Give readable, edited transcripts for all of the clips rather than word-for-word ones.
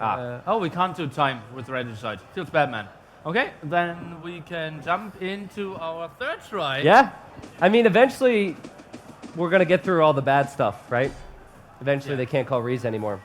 Oh, we can't do time with regicide. Feels bad, man. Okay, then we can jump into our third try. Yeah. I mean, eventually, we're going to get through all the bad stuff, right? Eventually, they can't call Rees anymore.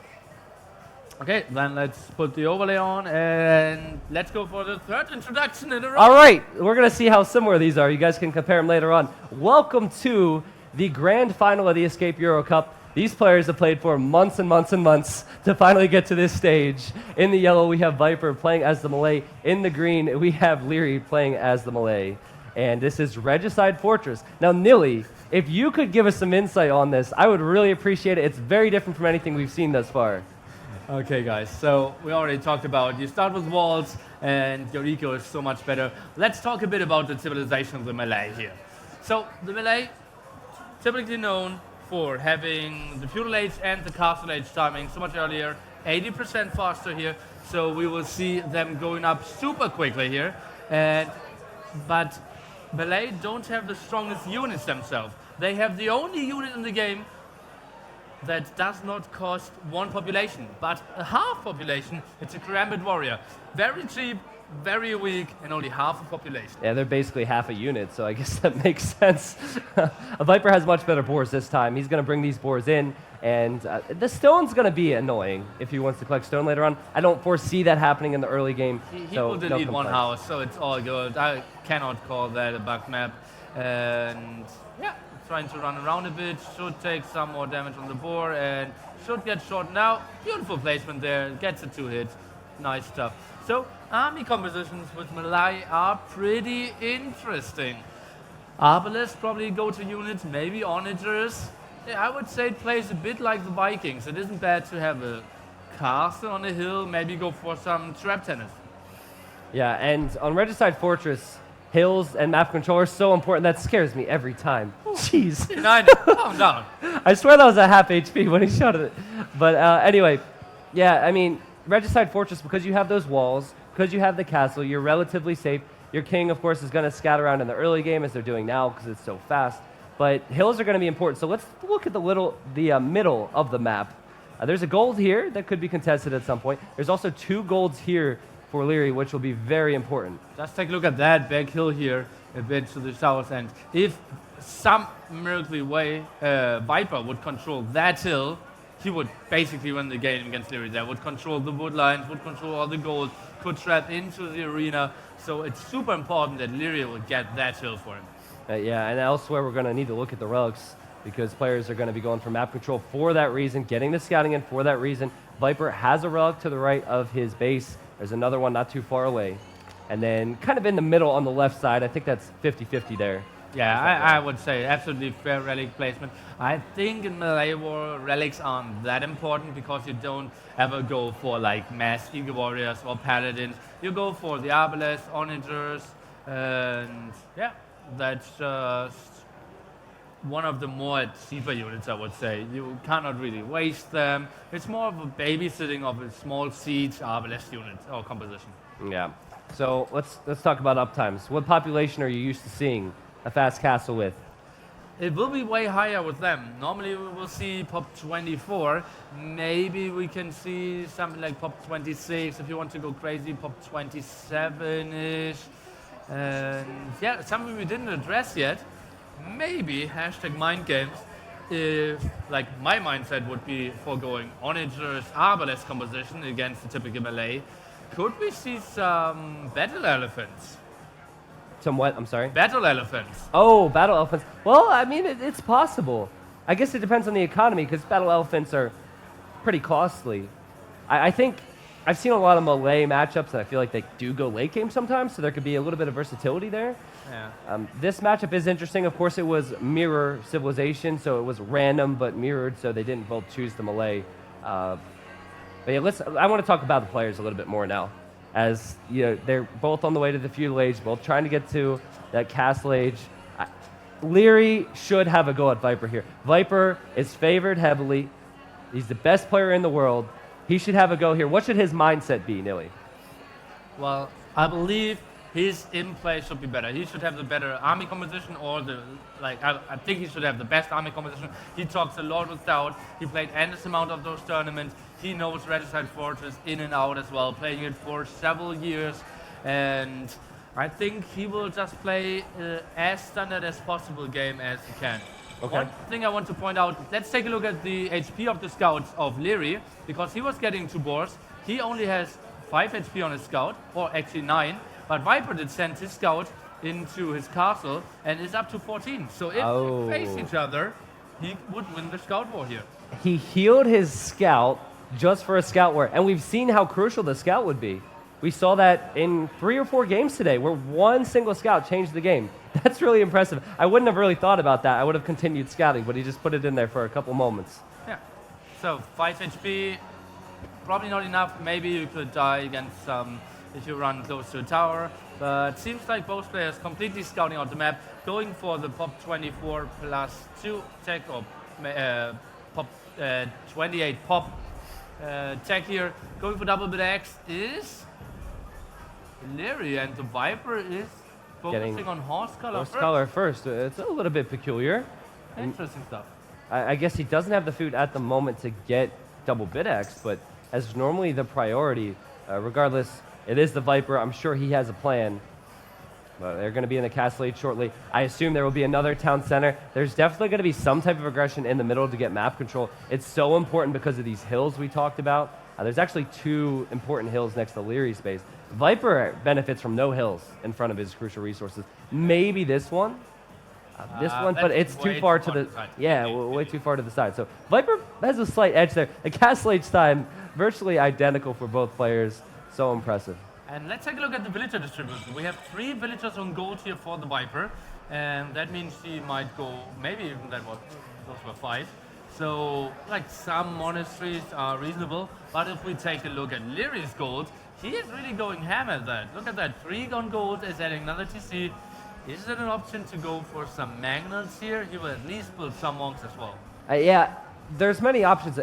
Okay, then let's put the overlay on and let's go for the third introduction in a row. All right, we're going to see how similar these are. You guys can compare them later on. Welcome to the grand final of the Escape Euro Cup. These players have played for months and months and months to finally get to this stage. In the yellow, we have Viper playing as the Malay. In the green, we have Liereyy playing as the Malay. And this is Regicide Fortress. Now, Nilly, if you could give us some insight on this, I would really appreciate it. It's very different from anything we've seen thus far. Okay, guys, so we already talked about you start with walls and your eco is so much better. Let's talk a bit about the civilization of the Malay here. So the Malay, typically known for having the feudal age and the castle age timing so much earlier, 80% faster here, so we will see them going up super quickly here. But Malay don't have the strongest units themselves. They have the only unit in the game that does not cost one population, but a half population. It's a Karambit warrior. Very cheap, very weak, and only half a population. Yeah, they're basically half a unit, so I guess that makes sense. A Viper has much better boars this time. He's going to bring these boars in, and the stone's going to be annoying if he wants to collect stone later on. I don't foresee that happening in the early game. He will delete one house, so it's all good. I cannot call that a bug map. And yeah, trying to run around a bit, should take some more damage on the boar, and should get shot now. Beautiful placement there, gets a 2-hit. Nice stuff. So, army compositions with Malay are pretty interesting. Arbalists probably go to units, maybe onagers. Yeah, I would say it plays a bit like the Vikings. It isn't bad to have a castle on a hill, maybe go for some trap tennis. Yeah, and on Regicide Fortress, hills and map control are so important. That scares me every time. Jeez. Calm down. I swear that was a half HP when he shot it. But anyway, yeah, I mean, Regicide Fortress, because you have those walls, because you have the castle, you're relatively safe. Your king, of course, is going to scatter around in the early game, as they're doing now, because it's so fast. But hills are going to be important. So let's look at the middle of the map. There's a gold here that could be contested at some point. There's also 2 golds here for Liereyy, which will be very important. Just take a look at that back hill here, a bit to the south end. If some miracle way Viper would control that hill, he would basically win the game against Liereyy. That would control the wood lines, would control all the gold, could trap into the arena. So it's super important that Liereyy will get that hill for him. Yeah, and elsewhere we're going to need to look at the relics, because players are going to be going for map control for that reason, getting the scouting in for that reason. Viper has a relic to the right of his base. There's another one not too far away. And then kind of in the middle on the left side, I think that's 50-50 there. Yeah, I would say absolutely fair relic placement. I think in Malay War, relics aren't that important because you don't ever go for like mass Eagle Warriors or Paladins. You go for the Arbalists, Onagers, and yeah, that's just one of the more cheaper units, I would say. You cannot really waste them. It's more of a babysitting of a small siege Arbalest unit or composition. Yeah. So let's talk about uptimes. What population are you used to seeing a fast castle with? It will be way higher with them. Normally we will see pop 24. Maybe we can see something like pop 26 if you want to go crazy, pop 27-ish. And yeah, something we didn't address yet. Maybe hashtag mind games, if like my mindset would be for going onagers arbalest composition against the typical Malay. Could we see some battle elephants? Some what? I'm sorry? Battle elephants. Oh, battle elephants. Well, I mean, it's possible. I guess it depends on the economy, because battle elephants are pretty costly. I think I've seen a lot of Malay matchups, and I feel like they do go late game sometimes, so there could be a little bit of versatility there. Yeah. This matchup is interesting. Of course, it was mirror civilization, so it was random but mirrored, so they didn't both choose the Malay. But yeah, I want to talk about the players a little bit more now, as you know, they're both on the way to the feudal age, both trying to get to that castle age. Liereyy should have a go at Viper here. Viper is favored heavily. He's the best player in the world. He should have a go here. What should his mindset be, Nilly? Well, I believe his in-play should be better. He should have the better army composition, or I think he should have the best army composition. He talks a lot with Doubt. He played endless amount of those tournaments. He knows Regicide Fortress in and out as well, playing it for several years, and I think he will just play as standard as possible game as he can. Okay. One thing I want to point out, let's take a look at the HP of the scouts of Liereyy, because he was getting 2 boars. He only has 5 HP on his scout, or actually 9, but Viper did send his scout into his castle and is up to 14. So if they face each other, he would win the scout war here. He healed his scout just for a scout war, and we've seen how crucial the scout would be. We saw that in 3 or 4 games today, where one single scout changed the game. That's really impressive. I wouldn't have really thought about that. I would have continued scouting, but he just put it in there for a couple moments. Yeah. So 5 HP, probably not enough. Maybe you could die against some if you run close to a tower. But seems like both players completely scouting out the map, going for the pop 24 plus 2 tech, or pop 28 pop tech here. Going for double bit X is Liereyy, and the Viper is focusing on horse color Horse color first. It's a little bit peculiar. Interesting stuff. I guess he doesn't have the food at the moment to get double bit X, but as normally the priority, regardless, it is the Viper. I'm sure he has a plan. But they're going to be in the castle age shortly. I assume there will be another town center. There's definitely going to be some type of aggression in the middle to get map control. It's so important because of these hills we talked about. There's actually 2 important hills next to Lierey's base. Viper benefits from no hills in front of his crucial resources. Maybe this one, but it's too far to the side. Yeah, way too far to the side. So Viper has a slight edge there. The castle age time virtually identical for both players. So impressive. And let's take a look at the villager distribution. We have 3 villagers on gold here for the Viper, and that means he might go, maybe even those were 5. So, like, some monasteries are reasonable, but if we take a look at Lierey's gold, he is really going ham at that. Look at that, 3 on gold is adding another TC. Is it an option to go for some magnets here? He will at least build some monks as well. Yeah, there's many options.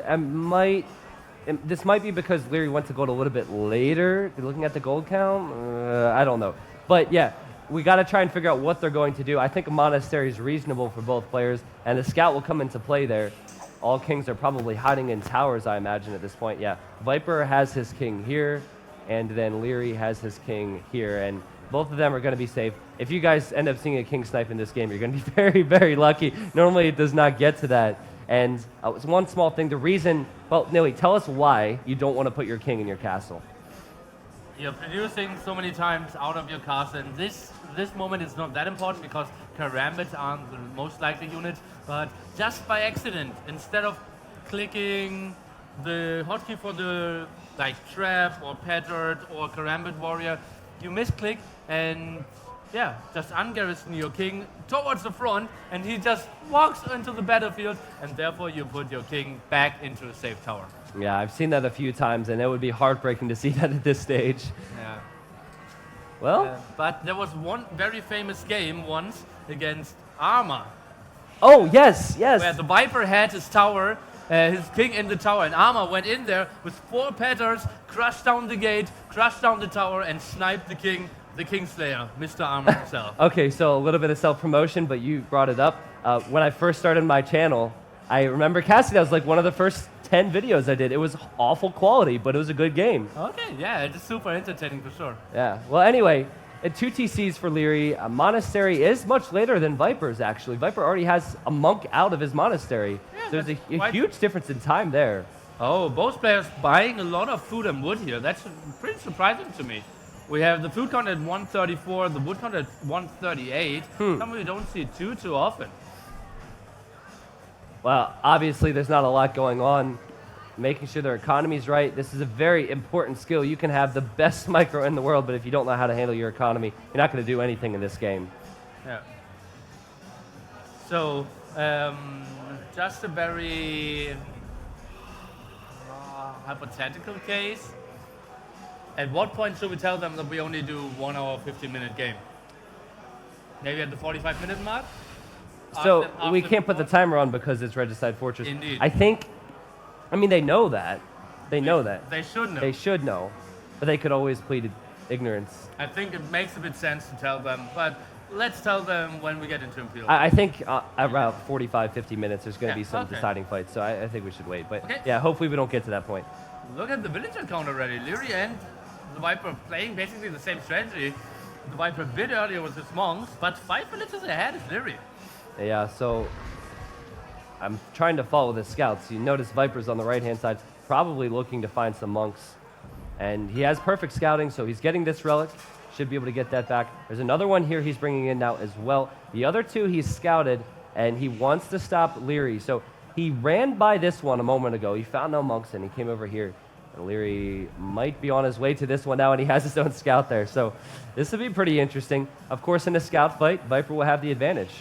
This might be because Liereyy went to gold a little bit later. Looking at the gold count, I don't know. But yeah, we got to try and figure out what they're going to do. I think a monastery is reasonable for both players, and the scout will come into play there. All kings are probably hiding in towers, I imagine, at this point. Yeah, Viper has his king here, and then Liereyy has his king here, and both of them are going to be safe. If you guys end up seeing a king snipe in this game, you're going to be very, very lucky. Normally, it does not get to that. And it's one small thing. The reason, well, Nilly, tell us why you don't want to put your king in your castle. You're producing so many times out of your castle, and this moment is not that important because karambits aren't the most likely unit, but just by accident, instead of clicking the hotkey for the trap or petard or karambit warrior, you misclick and just ungarrison your king towards the front, and he just walks into the battlefield, and therefore you put your king back into a safe tower. Yeah, I've seen that a few times, and it would be heartbreaking to see that at this stage. Yeah. Well, but there was one very famous game once against Arma. Oh, yes. Where the Viper had his tower, his king in the tower, and Arma went in there with 4 petters, crushed down the gate, crushed down the tower, and sniped the king. The Kingslayer, Mr. Arma himself. Okay, so a little bit of self-promotion, but you brought it up. When I first started my channel, I remember casting that was like one of the first 10 videos I did. It was awful quality, but it was a good game. Okay, yeah, it's super entertaining for sure. Yeah, well, anyway, 2 TCs for Liereyy. Monastery is much later than Viper's, actually. Viper already has a monk out of his monastery. Yeah, there's a huge difference in time there. Oh, both players buying a lot of food and wood here. That's pretty surprising to me. We have the food count at 134, the wood count at 138. Something we don't see too often. Well, obviously there's not a lot going on. Making sure their economy's right. This is a very important skill. You can have the best micro in the world, but if you don't know how to handle your economy, you're not going to do anything in this game. Yeah. So, just a very hypothetical case. At what point should we tell them that we only do 1 hour, 15-minute game? Maybe at the 45-minute mark? So we can't put the timer on because it's Regicide Fortress. Indeed. I mean, they know that. They know that. They should know. They should know. But they could always plead ignorance. I think it makes a bit sense to tell them, but let's tell them when we get into Imperial. I think around 45, 50 minutes there's going to be some deciding fights, so I think we should wait. But yeah, hopefully we don't get to that point. look at the villager count already. Liereyy and the Viper playing basically the same strategy. The Viper a bit earlier with his monks, but 5 villagers ahead is Liereyy. Yeah, so I'm trying to follow the scouts. You notice Viper's on the right-hand side, probably looking to find some monks. And he has perfect scouting, so he's getting this relic. Should be able to get that back. There's another one here he's bringing in now as well. The other two he's scouted, and he wants to stop Liereyy. So he ran by this one a moment ago. He found no monks, and he came over here. And Liereyy might be on his way to this one now, and he has his own scout there. So this will be pretty interesting. Of course, in a scout fight, Viper will have the advantage.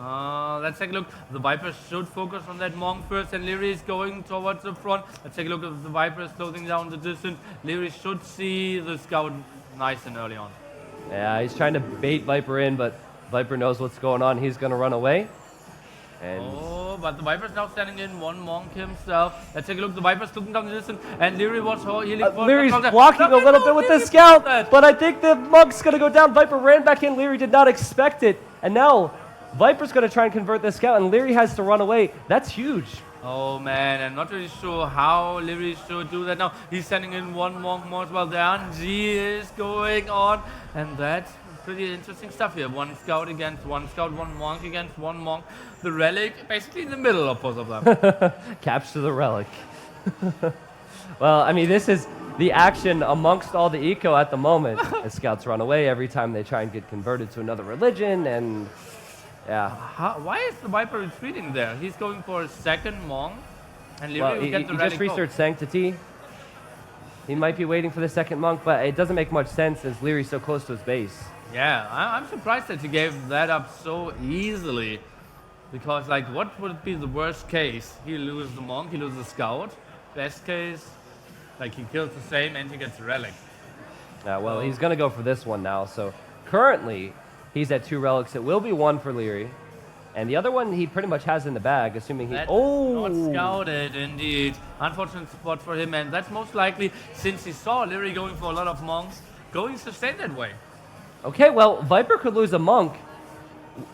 Let's take a look. The Viper should focus on that monk first, and Liereyy is going towards the front. Let's take a look if the Viper is closing down the distance. Liereyy should see the scout nice and early on. Yeah, he's trying to bait Viper in, but Viper knows what's going on. He's going to run away. And but the Viper's now standing in, one monk himself. Let's take a look. The Viper's looking down the distance, and Liereyy was healing for Lierey's blocking a little bit with the scout, but I think the monk's going to go down. Viper ran back in. Liereyy did not expect it, and now Viper's going to try and convert the scout, and Liereyy has to run away. That's huge. Oh man, I'm not really sure how Liereyy should do that now. He's sending in one monk more as well. The RNG is going on, and that's pretty interesting stuff here. One scout against one scout, one monk against one monk. The relic basically in the middle of both of them. Capture the relic. Well, I mean, this is the action amongst all the eco at the moment. The scouts run away every time they try and get converted to another religion, and yeah. Why is the Viper retreating there? He's going for a second monk, and Liereyy will get the he relic. just researched Sanctity. He might be waiting for the second monk, but it doesn't make much sense as Lierey's so close to his base. Yeah, I'm surprised that he gave that up so easily. Because, like, what would be the worst case? He loses the monk, he loses the scout. Best case, like, he kills the same and he gets the relic. Yeah, well, he's going to go for this one now. So currently, he's at 2 relics. It will be 1 for Liereyy. And the other one he pretty much has in the bag, assuming he... Not scouted, indeed. Unfortunate spot for him, and that's most likely, since he saw Liereyy going for a lot of monks, going to stay that way. Okay, well, Viper could lose a monk.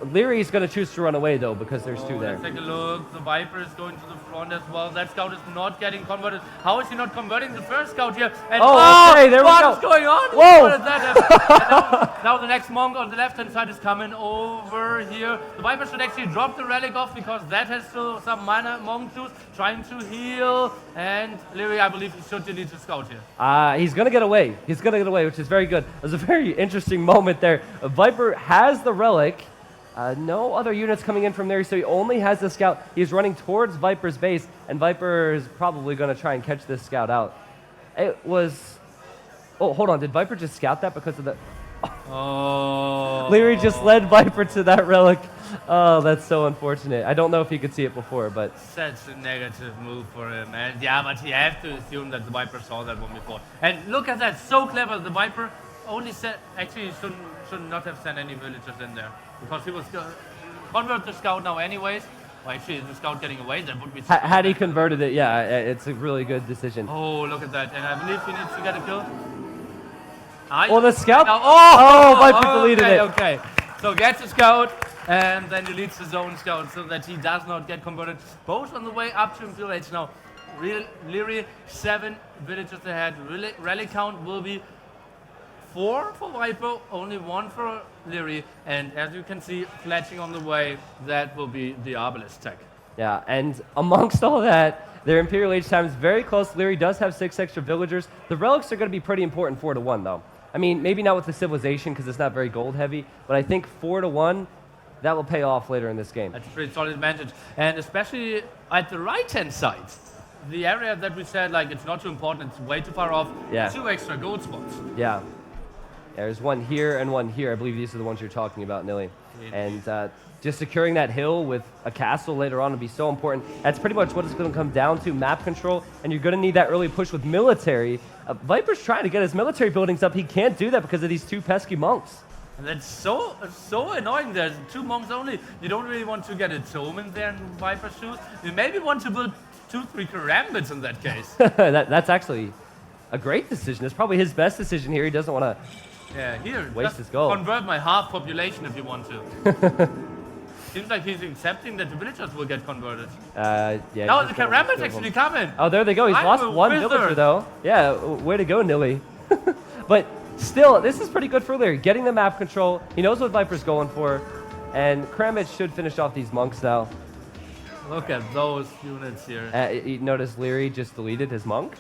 Liereyy is going to choose to run away, though, because there's 2 there. Let's take a look. The Viper is going to the front as well. That scout is not getting converted. How is he not converting the first scout here? And okay, there we go. What's going on? Whoa! What is that? now the next monk on the left-hand side is coming over here. The Viper should actually drop the relic off because that has still some minor monk juice trying to heal. And Liereyy, I believe, he should delete the scout here. He's going to get away. He's going to get away, which is very good. It was a very interesting moment there. Viper has the relic. No other units coming in from there, so he only has the scout. He's running towards Viper's base, and Viper is probably going to try and catch this scout out. It was... Oh, hold on. Did Viper just scout that because of the... Oh. Liereyy just led Viper to that relic. Oh, that's so unfortunate. I don't know if he could see it before, but... Such a negative move for him. And yeah, but you have to assume that the Viper saw that one before. And look at that. So clever. The Viper only said... Actually, should not have sent any villagers in there. Because he was convert the scout now anyways. Well, actually, the scout getting away, that would be... Had he converted it, yeah, it's a really good decision. Oh, look at that. And I believe he needs to get a kill. Oh, the scout? Viper deleted it. Okay, so gets the scout, and then deletes his own scout so that he does not get converted. Both on the way up to Imperial Age now. Liereyy, 7 villagers ahead. Rally count will be 4 for Viper, only 1 for Liereyy, and as you can see, fletching on the way, that will be the Obelisk tech. Yeah, and amongst all that, their Imperial Age time is very close. Liereyy does have 6 extra villagers. The relics are going to be pretty important 4-1, though. I mean, maybe not with the civilization because it's not very gold heavy, but I think 4-1, that will pay off later in this game. That's a pretty solid advantage, and especially at the right-hand side, the area that we said, like, it's not too important, it's way too far off, 2 extra gold spots. Yeah. There's one here and one here. I believe these are the ones you're talking about, Nilly. And just securing that hill with a castle later on would be so important. That's pretty much what it's going to come down to, map control, and you're going to need that early push with military. Viper's trying to get his military buildings up. He can't do that because of these 2 pesky monks. And that's so annoying. There's 2 monks only. You don't really want to get a tome in there in Viper's shoes. You maybe want to build 2-3 karambits in that case. That's actually a great decision. It's probably his best decision here. He doesn't want to... Yeah, here, waste his gold. Convert my half population if you want to. Seems like he's accepting that the villagers will get converted. Yeah. Now he's the gonna Karambit's kill actually them. coming. Oh, there they go. He's I'm lost a one wizard. villager, though. Yeah, way to go, Nilly. But still, this is pretty good for Liereyy. Getting the map control. He knows what Viper's going for. And Kramit should finish off these monks now. Look at those units here. You notice Liereyy just deleted his monk?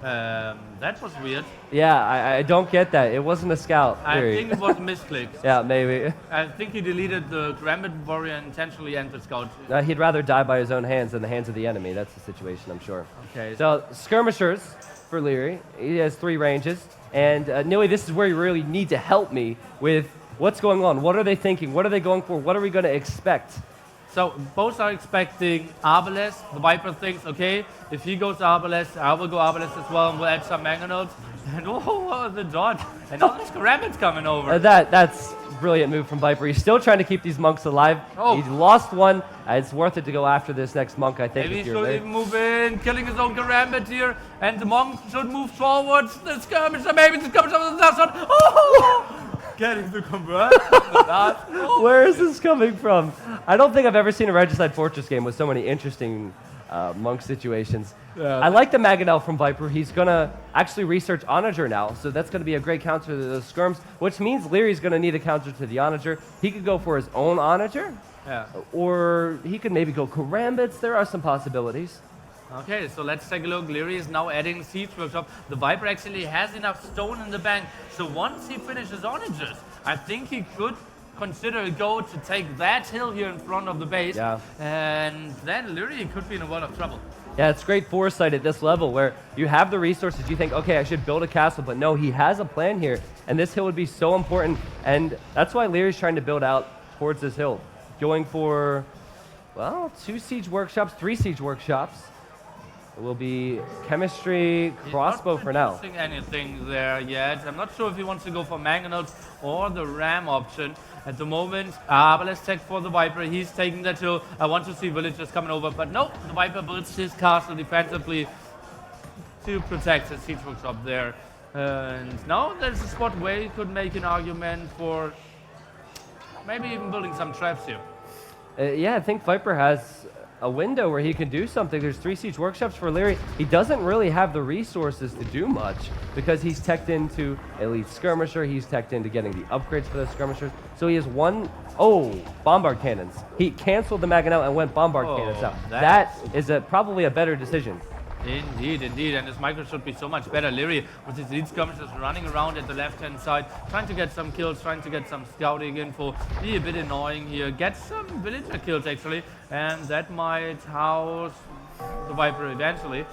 That was weird. Yeah, I don't get that. It wasn't a scout, I Liereyy. think it was a misclick. Yeah, maybe. I think he deleted the Karambit warrior intentionally and the scout. He'd rather die by his own hands than the hands of the enemy. That's the situation, I'm sure. Okay. So, skirmishers for Liereyy. He has 3 ranges. And Nilly, this is where you really need to help me with what's going on. What are they thinking? What are they going for? What are we going to expect? So both are expecting Arbalest. The Viper thinks, okay, if he goes Arbalest, I will go Arbalest as well, and we'll add some mangonels. And oh, the dodge. And now there's Karambit's coming over. That's brilliant move from Viper. He's still trying to keep these monks alive. Oh. He's lost one. It's worth it to go after this next monk, I think. Maybe he if you're should there. even move in, killing his own Karambit here. And the monk should move forwards. The skirmisher, maybe the skirmisher with the last one. Oh! Getting the convert. Oh. Where is this coming from? I don't think I've ever seen a Regicide Fortress game with so many interesting monk situations. Yeah. I like the Mangonel from Viper. He's going to actually research Onager now, so that's going to be a great counter to the skirms, which means Lierey's going to need a counter to the Onager. He could go for his own Onager, Yeah. or he could maybe go Karambits. There are some possibilities. Okay, so let's take a look. Liereyy is now adding Siege Workshop. The Viper actually has enough stone in the bank, so once he finishes Onagers, I think he could consider a go to take that hill here in front of the base. Yeah. And then Liereyy could be in a world of trouble. Yeah, it's great foresight at this level where you have the resources. You think, okay, I should build a castle, but no, he has a plan here, and this hill would be so important, and that's why Lierey's trying to build out towards this hill, going for, well, 2 siege workshops, 3 siege workshops. It will be chemistry, crossbow for now. He's not anything there yet. I'm not sure if he wants to go for mangonels or the ram option. At the moment, but let's check for the Viper. He's taking that hill. I want to see villagers coming over, but no, the Viper builds his castle defensively to protect his siege workshop there. And now there's a spot where you could make an argument for maybe even building some traps here. Yeah, I think Viper has a window where he can do something. There's 3 siege workshops for Liereyy. He doesn't really have the resources to do much because he's teched into elite skirmisher. He's teched into getting the upgrades for those skirmishers. So he has bombard cannons. He canceled the Maganel and went bombard cannons out. That is probably a better decision. Indeed, indeed, and his micro should be so much better. Liereyy with his lead skirmishers running around at the left-hand side, trying to get some kills, trying to get some scouting info, be a bit annoying here, get some villager kills actually, and that might house the Viper eventually.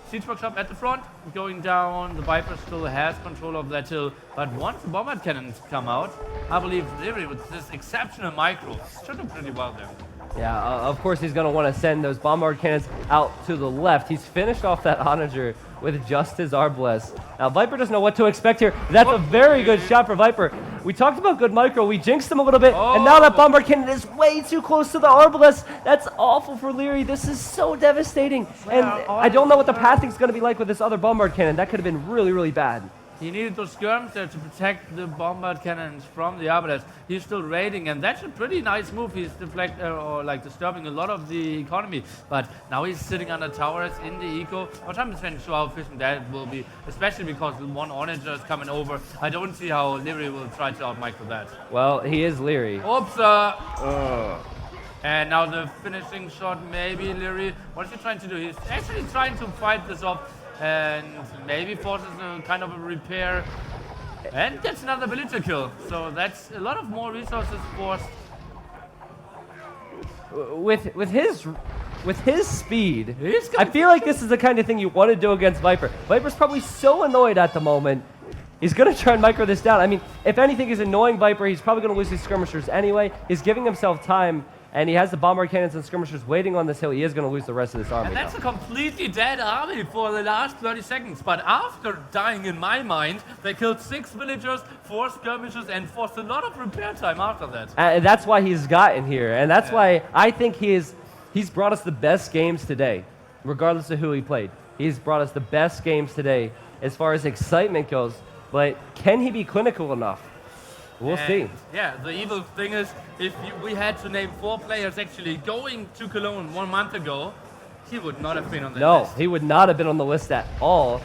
Siege workshop at the front, going down, the Viper still has control of that hill, but once the bombard cannons come out, I believe Liereyy with this exceptional micro should do pretty well there. Yeah, of course he's going to want to send those bombard cannons out to the left. He's finished off that Onager with just his Arbalest. Now, Viper doesn't know what to expect here. That's a very good shot for Viper. We talked about good micro. We jinxed him a little bit, and now that bombard cannon is way too close to the Arbalest. That's awful for Liereyy. This is so devastating. And I don't know what the pathing's going to be like with this other bombard cannon. That could have been really, really bad. He needed those skirms there to protect the bombard cannons from the Arbalest. He's still raiding, and that's a pretty nice move. He's disturbing a lot of the economy. But now he's sitting under towers in the eco. I'm trying to sure how efficient that will be, especially because one Onager is coming over. I don't see how Liereyy will try to outmicro that. Well, he is Liereyy. Oops! And now the finishing shot, maybe Liereyy. What is he trying to do? He's actually trying to fight this off. And maybe forces a kind of a repair and gets another villager kill. So that's a lot of more resources forced. With his speed, I feel like this is the kind of thing you want to do against Viper. Viper's probably so annoyed at the moment. He's going to try and micro this down. I mean, if anything is annoying Viper, he's probably going to lose his skirmishers anyway. He's giving himself time. And he has the bombard cannons and skirmishers waiting on this hill. He is going to lose the rest of this army. And that's a completely dead army for the last 30 seconds. But after dying in my mind, they killed 6 villagers, 4 skirmishers, and forced a lot of repair time after that. And that's why he's gotten here. And that's why I think he's brought us the best games today, regardless of who he played. He's brought us the best games today as far as excitement goes. But can he be clinical enough? We'll see. Yeah, the evil thing is, if we had to name 4 players actually going to Cologne 1 month ago, he would not have been on the list. No, he would not have been on the list at all.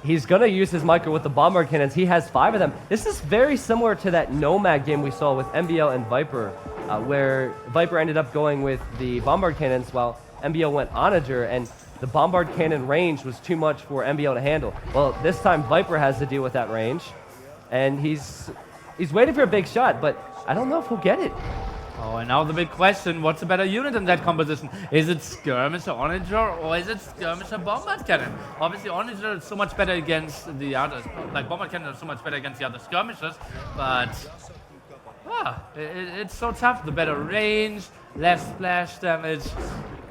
He's going to use his micro with the bombard cannons. He has 5 of them. This is very similar to that Nomad game we saw with MBL and Viper, where Viper ended up going with the bombard cannons while MBL went Onager, and the bombard cannon range was too much for MBL to handle. Well, this time Viper has to deal with that range, and he's waiting for a big shot, but I don't know if he'll get it. Oh, and now the big question, what's a better unit in that composition? Is it Skirmisher Onager or is it Skirmisher Bombard Cannon? Obviously Onager is so much better against the others, like Bombard Cannon is so much better against the other skirmishers, but it's so tough. The better range, less splash damage,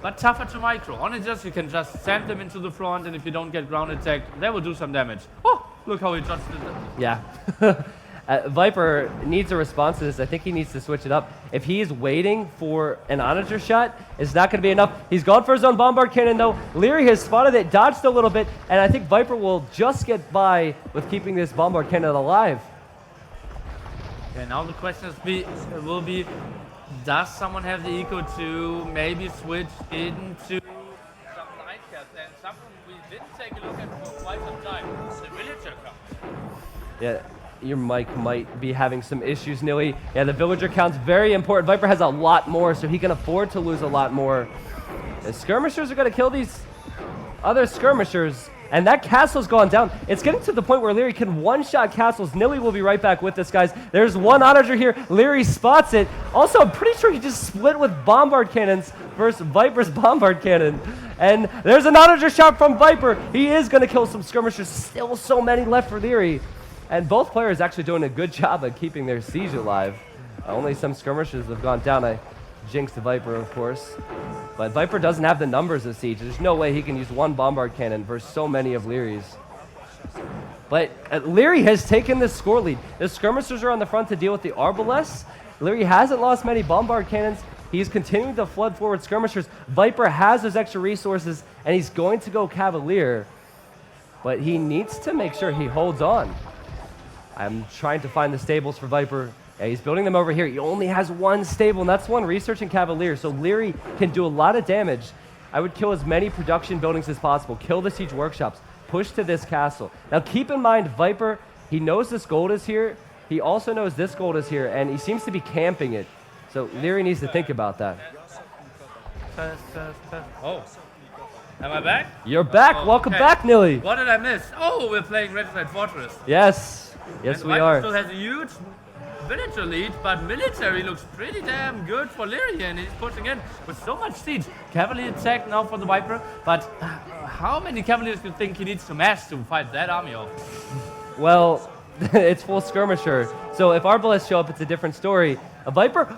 but tougher to micro. Onagers, you can just send them into the front, and if you don't get ground attacked, they will do some damage. Oh, look how he just did that. Yeah. Viper needs a response to this. I think he needs to switch it up. If he's waiting for an Onager shot, it's not going to be enough. He's gone for his own bombard cannon, though. Liereyy has spotted it, dodged a little bit, and I think Viper will just get by with keeping this bombard cannon alive. Yeah, now the question will be, does someone have the eco to maybe switch into some nightcaps? And something we didn't take a look at for quite some time, the villager count. Yeah. Your mic might be having some issues, Nilly. Yeah, the villager count's very important. Viper has a lot more, so he can afford to lose a lot more. The skirmishers are going to kill these other skirmishers, and that castle's gone down. It's getting to the point where Liereyy can one-shot castles. Nilly will be right back with this, guys. There's one Onager here. Liereyy spots it. Also, I'm pretty sure he just split with bombard cannons versus Viper's bombard cannon. And there's an Onager shot from Viper. He is going to kill some skirmishers. Still so many left for Liereyy. And both players actually doing a good job at keeping their siege alive. Only some skirmishers have gone down. I jinxed the Viper, of course. But Viper doesn't have the numbers of siege. There's no way he can use one bombard cannon versus so many of Lierey's. But Liereyy has taken this score lead. The skirmishers are on the front to deal with the Arbalests. Liereyy hasn't lost many bombard cannons. He's continuing to flood forward skirmishers. Viper has those extra resources, and he's going to go Cavalier. But he needs to make sure he holds on. I'm trying to find the stables for Viper. Yeah, he's building them over here. He only has one stable, and that's one researching Cavalier. So Liereyy can do a lot of damage. I would kill as many production buildings as possible. Kill the siege workshops. Push to this castle. Now keep in mind, Viper, he knows this gold is here. He also knows this gold is here, and he seems to be camping it. So Liereyy needs to think about that. Oh. Am I back? You're back. Oh, Welcome okay. back, Nilly. What did I miss? Oh, we're playing Regicide Fortress. Yes. Yes, and we Viper are. still has a huge villager lead, but military looks pretty damn good for Liereyy, and he's pushing in with so much siege. Cavalier attack now for the Viper, but how many Cavaliers do you think he needs to mash to fight that army off? Well, it's full skirmisher. So if Arbalests show up, it's a different story. A Viper,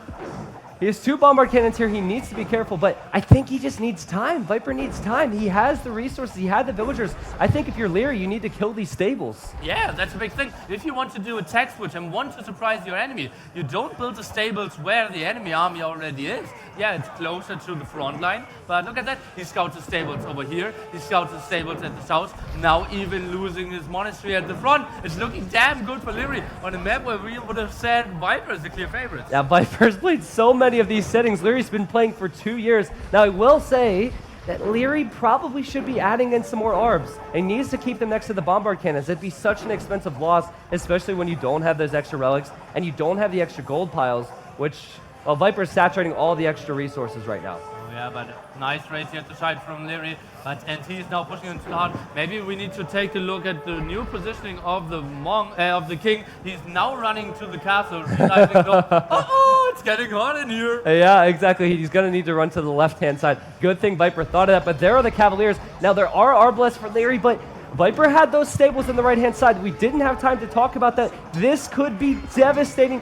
he has 2 bombard cannons here. He needs to be careful, but I think he just needs time. Viper needs time. He has the resources. He had the villagers. I think if you're Liereyy, you need to kill these stables. Yeah, that's a big thing. If you want to do a tech switch and want to surprise your enemy, you don't build the stables where the enemy army already is. Yeah, it's closer to the front line, but look at that. He scouts the stables over here. He scouts the stables at the south. Now even losing his monastery at the front. It's looking damn good for Liereyy on a map where we would have said Viper is the clear favorite. Yeah, Viper's played so many of these settings. Lierey's been playing for 2 years. Now, I will say that Liereyy probably should be adding in some more ARBs and needs to keep them next to the bombard cannons. It'd be such an expensive loss, especially when you don't have those extra relics and you don't have the extra gold piles, which, well, Viper's saturating all the extra resources right now. Oh, yeah, but nice raid here to side from Liereyy, and he's now pushing into the heart. Maybe we need to take a look at the new positioning of the king. He's now running to the castle, realizing, oh, it's getting hot in here. Yeah, exactly. He's going to need to run to the left-hand side. Good thing Viper thought of that, but there are the Cavaliers. Now, there are Arbalests for Liereyy, but Viper had those stables on the right-hand side. We didn't have time to talk about that. This could be devastating.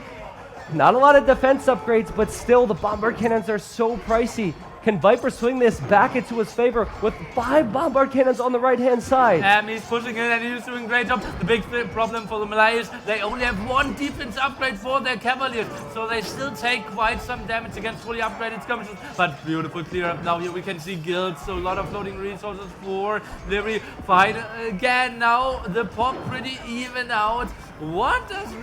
Not a lot of defense upgrades, but still, the bombard cannons are so pricey. Can Viper swing this back into his favor with 5 bombard cannons on the right-hand side? He's pushing in and he's doing a great job. The big problem for the Malay is they only have 1 defense upgrade for their Cavaliers, so they still take quite some damage against fully upgraded skirmishers. But beautiful clear up now. Here we can see guilds, so a lot of floating resources for Liereyy. Fight again now. The pop pretty even out. What does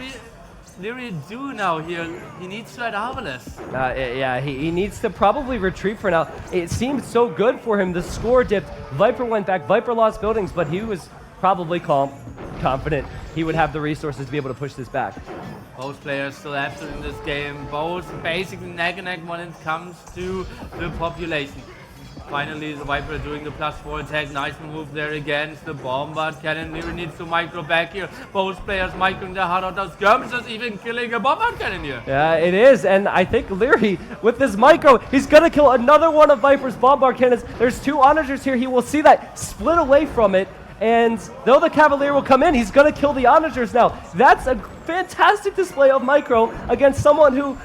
Liereyy do now here? He needs to add Arbalest. Yeah, he needs to probably retreat for now. It seemed so good for him. The score dipped. Viper went back. Viper lost buildings, but he was probably confident he would have the resources to be able to push this back. Both players still absent in this game. Both basically neck and neck when it comes to the population. Finally, the Viper doing the +4 attack. Nice move there against the Bombard Cannon. Liereyy needs to micro back here. Both players microing their heart out. Those skirmishes even killing a Bombard Cannon here. Yeah, it is. And I think Liereyy, with this micro, he's going to kill another one of Viper's Bombard Cannons. There's 2 onagers here. He will see that split away from it. And though the Cavalier will come in, he's going to kill the onagers now. That's a fantastic display of micro against someone who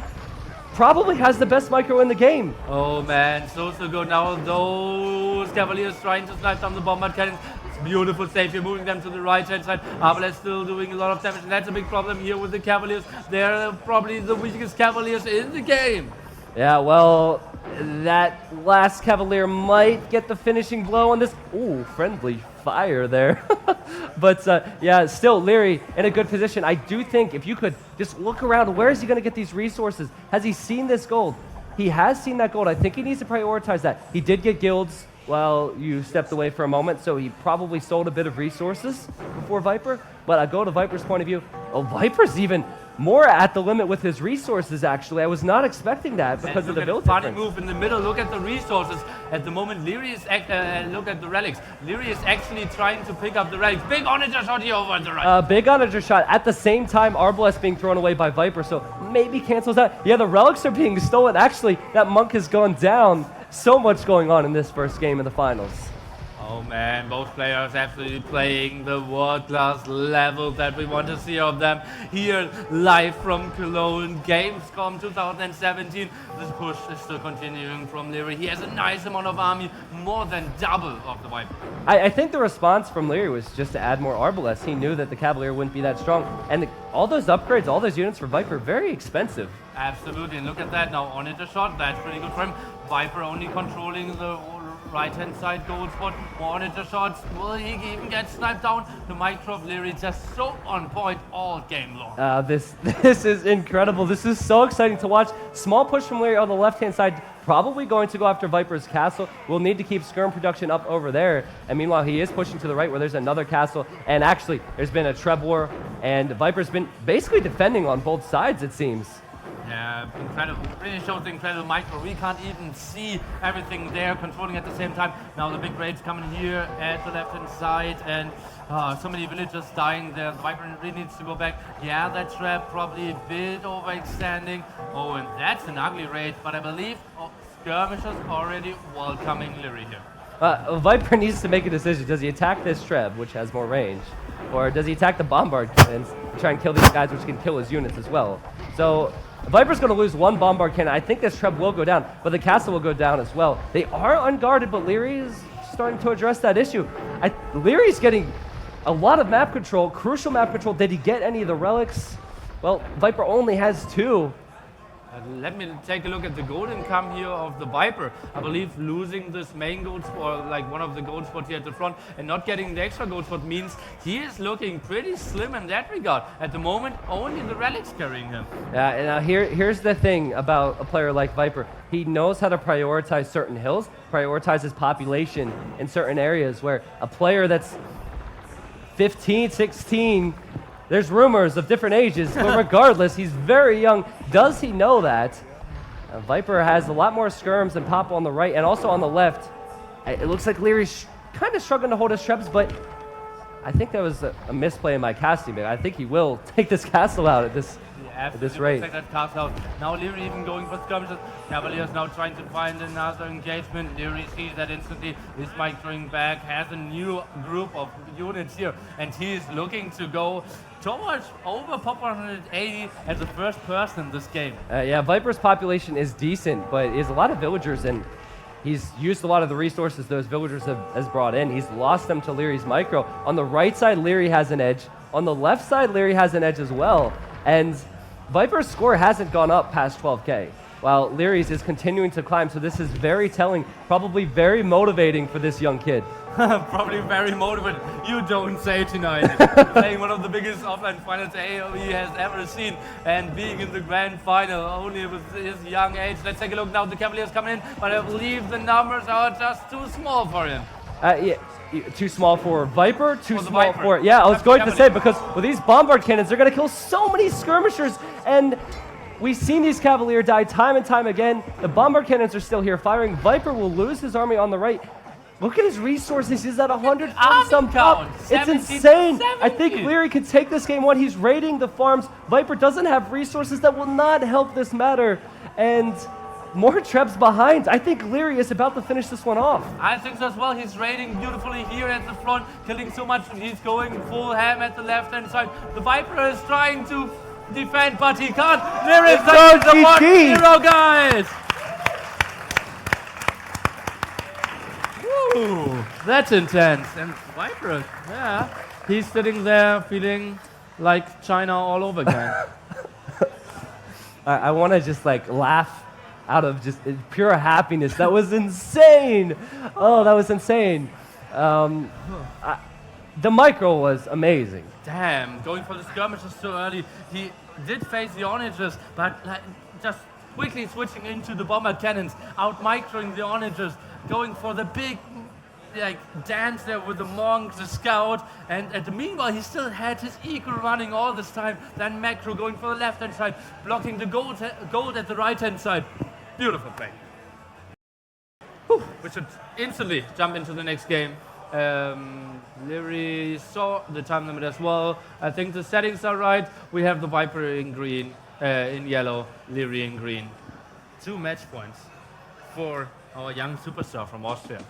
probably has the best micro in the game. Oh man, so good. Now those Cavaliers trying to snipe down the Bombard Cannons. It's beautiful save here, moving them to the right hand side. Arbalest still doing a lot of damage, and that's a big problem here with the Cavaliers. They're probably the weakest Cavaliers in the game. Yeah, well, that last Cavalier might get the finishing blow on this. Ooh, friendly fire there. But yeah, still Liereyy in a good position. I do think if you could just look around, where is he going to get these resources? Has he seen this gold? He has seen that gold. I think he needs to prioritize that. He did get guilds while you stepped away for a moment, so he probably sold a bit of resources before Viper. But I go to Viper's point of view. Oh, Viper's even more at the limit with his resources, actually. I was not expecting that because of the build funny difference. move in the middle. Look at the resources. At the moment, Liereyy is look at the relics. Liereyy is actually trying to pick up the relics. Big onager shot here over at the right. Big onager shot. At the same time, Arbalest being thrown away by Viper, so maybe cancels out. Yeah, the relics are being stolen. Actually, that monk has gone down. So much going on in this first game in the finals. Oh man, both players absolutely playing the world-class level that we want to see of them here live from Cologne, Gamescom 2017. This push is still continuing from Liereyy. He has a nice amount of army, more than double of the Viper. I think the response from Liereyy was just to add more Arbalest. He knew that the Cavalier wouldn't be that strong. And all those upgrades, all those units for Viper, very expensive. Absolutely, and look at that now, on it a shot, that's pretty good for him. Viper only controlling the right-hand side gold spot, monitor shots, will he even get sniped down? The micro of Liereyy just so on point all game long. This is incredible. This is so exciting to watch. Small push from Liereyy on the left-hand side, probably going to go after Viper's castle. We'll need to keep skirm production up over there. And meanwhile, he is pushing to the right where there's another castle. And actually, there's been a Treb war, and Viper's been basically defending on both sides, it seems. Yeah, incredible. Really shows the incredible micro. We can't even see everything there, controlling at the same time. Now the big raids coming here at the left-hand side, and so many villagers dying there. The Viper really needs to go back. Yeah, that trap probably a bit overextending. Oh, and that's an ugly raid, but I believe skirmishers already welcoming Liereyy here. Viper needs to make a decision. Does he attack this Treb, which has more range? Or does he attack the Bombard cannons and try and kill these guys, which can kill his units as well? So Viper's going to lose one Bombard cannon. I think this Treb will go down, but the castle will go down as well. They are unguarded, but Liereyy is starting to address that issue. Lierey's getting a lot of map control, crucial map control. Did he get any of the relics? Well, Viper only has 2. Let me take a look at the gold income here of the Viper. I believe losing this main gold spot, like one of the gold spots here at the front, and not getting the extra gold spot means he is looking pretty slim in that regard. At the moment, only the relics carrying him. Yeah, and here's the thing about a player like Viper. He knows how to prioritize certain hills, prioritizes population in certain areas, where a player that's 15, 16, there's rumors of different ages, but regardless, he's very young. Does he know that? Viper has a lot more skirms than Pop on the right, and also on the left. It looks like Lierey's kind of struggling to hold his Trebs, but I think that was a misplay in my casting. But I think he will take this castle out at this rate. Take that castle out. Now Liereyy even going for skirmishes. Cavaliers now trying to find another engagement. Liereyy sees that instantly. Is microing back, has a new group of units here, and he is looking to go towards over Pop 180 as the first person in this game. Yeah, Viper's population is decent, but he has a lot of villagers, and he's used a lot of the resources those villagers has brought in. He's lost them to Lierey's micro. On the right side, Liereyy has an edge. On the left side, Liereyy has an edge as well. And Viper's score hasn't gone up past 12K. while Lierey's is continuing to climb. So this is very telling, probably very motivating for this young kid. Probably very motivated. You don't say tonight. Playing one of the biggest offline finals AoE has ever seen, and being in the grand final only with his young age. Let's take a look now. The Cavaliers coming in, but I believe the numbers are just too small for him. Yeah, too small for Viper, too small Viper. for... Yeah, I was going to say, because with these bombard cannons, they're going to kill so many skirmishers, and we've seen these Cavalier die time and time again. The bombard cannons are still here firing. Viper will lose his army on the right. Look at his resources. He's at 100 some pop. It's insane. 70. I think Liereyy could take this game one. He's raiding the farms. Viper doesn't have resources that will not help this matter. And more traps behind. I think Liereyy is about to finish this one off. I think so as well. He's raiding beautifully here at the front, killing so much. He's going full ham at the left-hand side. The Viper is trying to defend, but he can't. Liereyy is the 1-0, guys. Woo, that's intense. And Viper, yeah, he's sitting there feeling like China all over again. I want to just like laugh out of just pure happiness. That was insane. Oh, that was insane. The micro was amazing. Damn, going for the skirmishes so early. He did face the onagers, but like, just quickly switching into the bomber cannons, out-microing the onagers, going for the big dance there with the monk, the scout, and at the meanwhile he still had his eagle running all this time. Then macro going for the left-hand side, blocking the gold at the right-hand side. Beautiful play. Whew. We should instantly jump into the next game. Liereyy saw the time limit as well. I think the settings are right. We have the Viper in green, in yellow, Liereyy in green. 2 match points for our young superstar from Austria.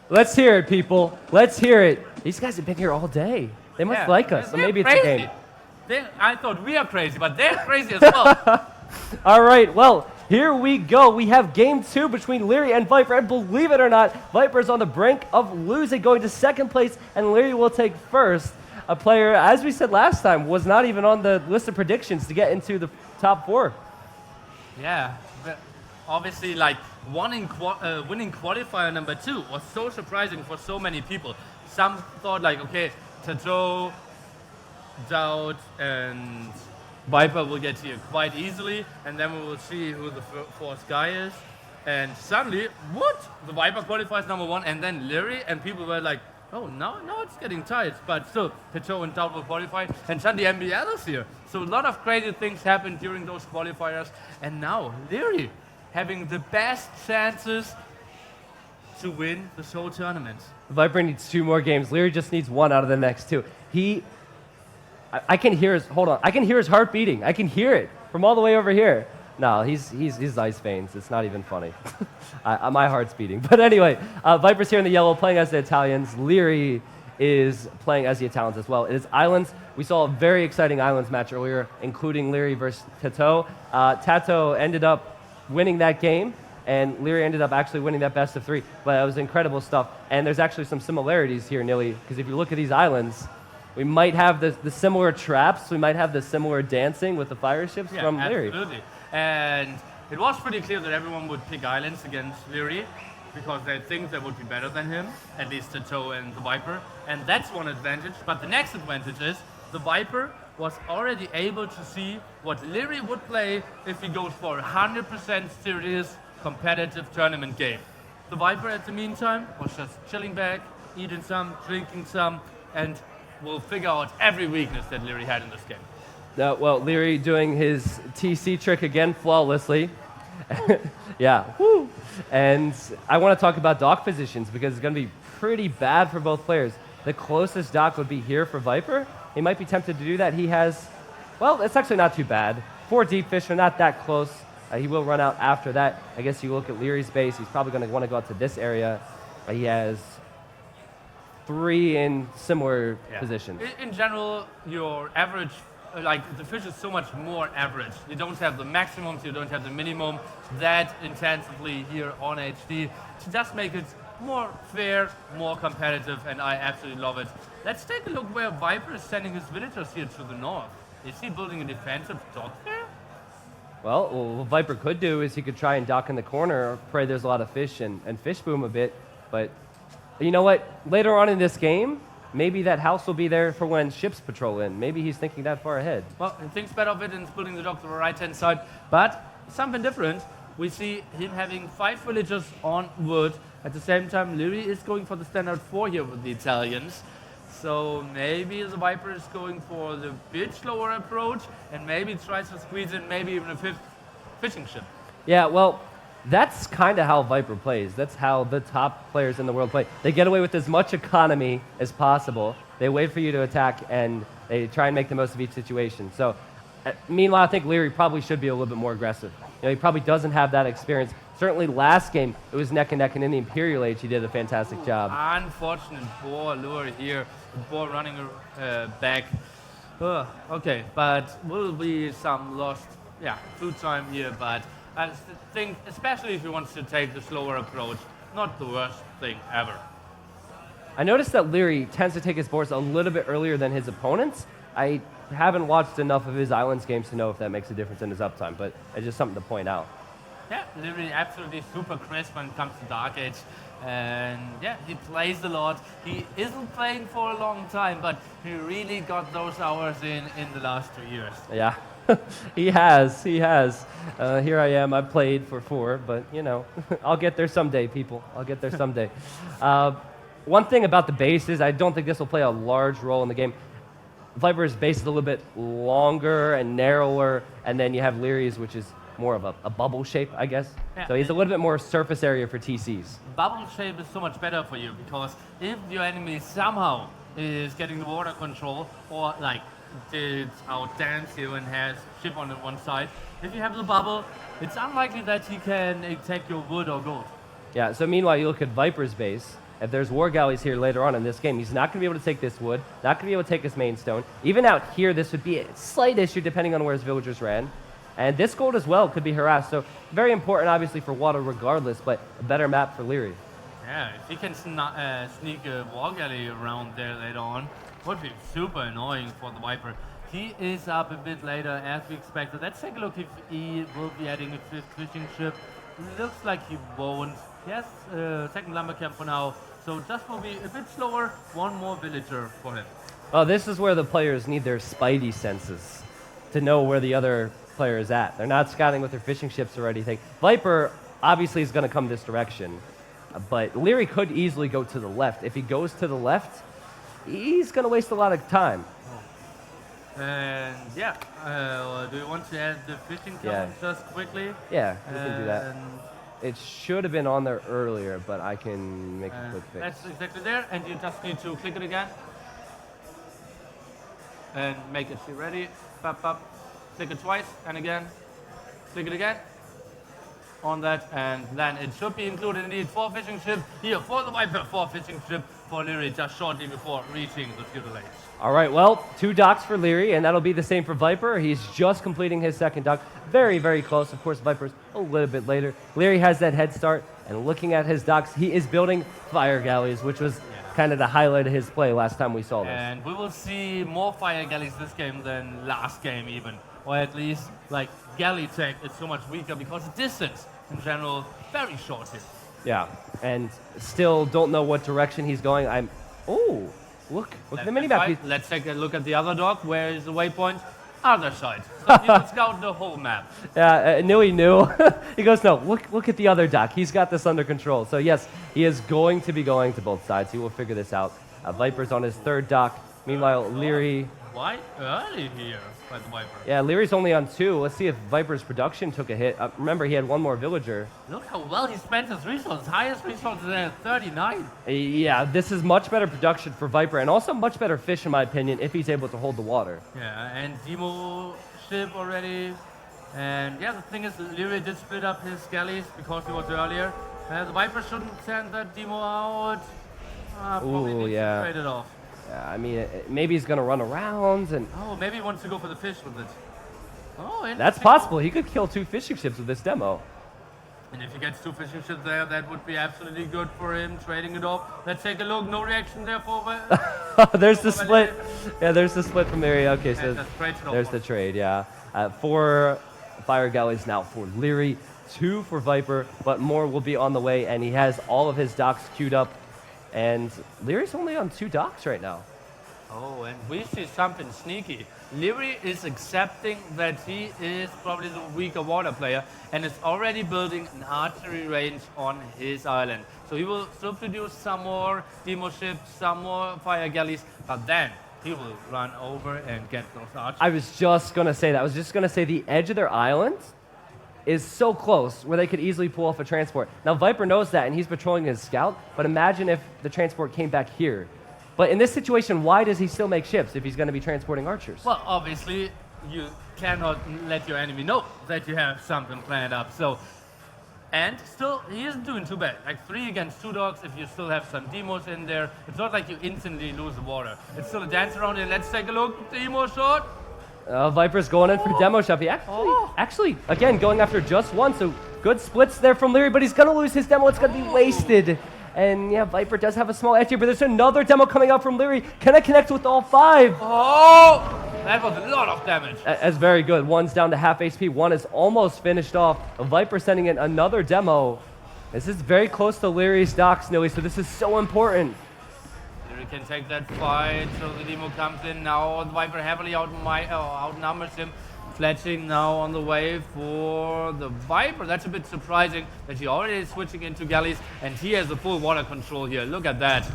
Let's hear it, people. Let's hear it. These guys have been here all day. They must like us, so maybe crazy. It's a game. I thought we are crazy, but they're crazy as well. All right, well, here we go. We have game 2 between Liereyy and Viper, and believe it or not, Viper's on the brink of losing, going to second place, and Liereyy will take first. A player, as we said last time, was not even on the list of predictions to get into the top 4. Yeah, but obviously, like, winning qualifier number 2 was so surprising for so many people. Some thought like, okay, Tato, Dowd, and Viper will get here quite easily, and then we will see who the fourth guy is. And suddenly, what? The Viper qualifies number 1, and then Liereyy, and people were like, oh, now it's getting tight. But still, Tato and Dowd will qualify, and suddenly MBL is here. So a lot of crazy things happened during those qualifiers, and now Liereyy having the best chances to win this whole tournament. Viper needs 2 more games. Liereyy just needs 1 out of the next 2. I can hear his, hold on, I can hear his heart beating. I can hear it from all the way over here. No, he's ice veins. It's not even funny. My heart's beating. But anyway, Viper's here in the yellow playing as the Italians. Liereyy is playing as the Italians as well. It is Islands. We saw a very exciting Islands match earlier, including Liereyy versus Tato. Tato ended up winning that game, and Liereyy ended up actually winning that best of 3. But it was incredible stuff. And there's actually some similarities here, Nilly, because if you look at these islands, we might have the similar traps. We might have the similar dancing with the fire ships from Liereyy. Absolutely. And it was pretty clear that everyone would pick Islands against Liereyy because they think they would be better than him, at least Tato and the Viper. And that's one advantage. But the next advantage is the Viper was already able to see what Liereyy would play if he goes for a 100% serious competitive tournament game. The Viper, at the meantime, was just chilling back, eating some, drinking some, and will figure out every weakness that Liereyy had in this game. Well, Liereyy doing his TC trick again flawlessly. Yeah, woo! And I want to talk about dock positions because it's going to be pretty bad for both players. The closest dock would be here for Viper. He might be tempted to do that. He has, well, it's actually not too bad. 4 deep fish are not that close. He will run out after that. I guess you look at Lierey's base, he's probably going to want to go out to this area. He has 3 in similar positions. In general, your average, like the fish is so much more average. You don't have the maximums, you don't have the minimum that intensively here on HD to just make it more fair, more competitive, and I absolutely love it. Let's take a look where Viper is sending his villagers here to the north. Is he building a defensive dock there? Well, what Viper could do is he could try and dock in the corner, pray there's a lot of fish, and fish boom a bit. But you know what? Later on in this game, maybe that house will be there for when ships patrol in. Maybe he's thinking that far ahead. Well, he thinks better of it and splitting the dock to the right-hand side. But something different. We see him having 5 villagers on wood. At the same time, Liereyy is going for the standard 4 here with the Italians. So maybe the Viper is going for the bit slower approach and maybe tries to squeeze in maybe even a 5th fishing ship. Yeah, well, that's kind of how Viper plays. That's how the top players in the world play. They get away with as much economy as possible. They wait for you to attack, and they try and make the most of each situation. So, meanwhile, I think Liereyy probably should be a little bit more aggressive. You know, he probably doesn't have that experience. Certainly last game, it was neck and neck, and in the Imperial Age, he did a fantastic job. Unfortunate poor lure here. The ball running back. Okay, but will be some lost food time here, but I think, especially if he wants to take the slower approach, not the worst thing ever. I noticed that Liereyy tends to take his boards a little bit earlier than his opponents. I haven't watched enough of his Islands games to know if that makes a difference in his uptime, but it's just something to point out. Yeah, Liereyy absolutely super crisp when it comes to Dark Age. And yeah, he plays a lot. He isn't playing for a long time, but he really got those hours in the last 2 years. Yeah, he has. Here I am. I've played for 4, but you know, I'll get there someday, people. I'll get there someday. One thing about the base is I don't think this will play a large role in the game. Viper's base is a little bit longer and narrower, and then you have Liereyy's, which is more of a bubble shape, I guess. Yeah. So he's a little bit more surface area for TCs. Bubble shape is so much better for you because if your enemy somehow is getting the water control or like did outdance you and has ship on the one side, if you have the bubble, it's unlikely that he can take your wood or gold. Yeah, so meanwhile, you look at Viper's base. If there's war galleys here later on in this game, he's not going to be able to take this wood, not going to be able to take his main stone. Even out here, this would be a slight issue depending on where his villagers ran. And this gold as well could be harassed. So very important, obviously, for water regardless, but a better map for Liereyy. Yeah, if he can sneak a war galley around there later on, would be super annoying for the Viper. He is up a bit later as we expected. Let's take a look if he will be adding a 5th fishing ship. Looks like he won't. Yes, 2nd lumber camp for now. So just will be a bit slower, 1 more villager for him. Oh, this is where the players need their spidey senses to know where the other player is at. They're not scouting with their fishing ships or anything. Viper obviously is going to come this direction, but Liereyy could easily go to the left. If he goes to the left, he's going to waste a lot of time. And yeah, do you want to add the fishing count just quickly? Yeah, we can do that. It should have been on there earlier, but I can make a quick fix. That's exactly there, and you just need to click it again. And make it ready. Pop, pop. Click it twice, and again. Click it again. On that, and then it should be included indeed 4 fishing ships here for the Viper, 4 fishing ship for Liereyy just shortly before reaching the feudal age. All right, well, 2 docks for Liereyy, and that'll be the same for Viper. He's just completing his 2nd dock. Very, very close. Of course, Viper's a little bit later. Liereyy has that head start, and looking at his docks, he is building fire galleys, which was kind of the highlight of his play last time we saw this. And we will see more fire galleys this game than last game even. Or at least, like, galley tech is so much weaker because the distance, in general, very short here. Yeah, and still don't know what direction he's going. Look at the minimap. Right. Let's take a look at the other dock. Where is the waypoint? Other side. So you can scout the whole map. Yeah, he knew. He goes, no, look at the other dock. He's got this under control. So yes, he is going to be going to both sides. He will figure this out. Viper's on his 3rd dock. Meanwhile, Liereyy... Why early here by the Viper? Yeah, Leary's only on 2. Let's see if Viper's production took a hit. Remember, he had 1 more villager. Look how well he spent his resources. Highest resources at 39. Yeah, this is much better production for Viper, and also much better fish, in my opinion, if he's able to hold the water. Yeah, and Demo ship already. And yeah, the thing is, Liereyy did split up his galleys because he was earlier. The Viper shouldn't send that Demo out. Probably needs to trade it off. I mean, maybe he's going to run around and... Oh, maybe he wants to go for the fish with it. Oh, that's possible. He could kill 2 fishing ships with this demo. And if he gets 2 fishing ships there, that would be absolutely good for him, trading it off. Let's take a look. No reaction there for... There's the split. Yeah, there's the split from Liereyy. Okay, so there's the trade, yeah. For fire galleys now for Liereyy, 2 for Viper, but more will be on the way, and he has all of his docks queued up. And Lierey's only on 2 docks right now. Oh, and we see something sneaky. Liereyy is accepting that he is probably the weaker water player and is already building an archery range on his island. So he will still produce some more demo ships, some more fire galleys, but then he will run over and get those archers. I was just going to say that. I was just going to say the edge of their island is so close where they could easily pull off a transport. Now, Viper knows that, and he's patrolling his scout, but imagine if the transport came back here. But in this situation, why does he still make ships if he's going to be transporting archers? Well, obviously, you cannot let your enemy know that you have something planned up. So, and still, he isn't doing too bad. Like 3 against 2 dogs, if you still have some demos in there, it's not like you instantly lose the water. It's still a dance around here. Let's take a look. Demo shot. Viper's going in for demo shot. He actually, again, going after just 1. So good splits there from Liereyy, but he's going to lose his demo. It's going to be wasted. And yeah, Viper does have a small edge here, but there's another demo coming out from Liereyy. Can I connect with all 5? Oh, that was a lot of damage. That's very good. 1's down to half HP. 1 is almost finished off. Viper sending in another demo. This is very close to Lierey's docks, Nilly, so this is so important. Liereyy can take that fight, so the demo comes in now. The Viper heavily outnumbers him. Fletching now on the way for the Viper. That's a bit surprising that he already is switching into galleys and he has the full water control here. Look at that.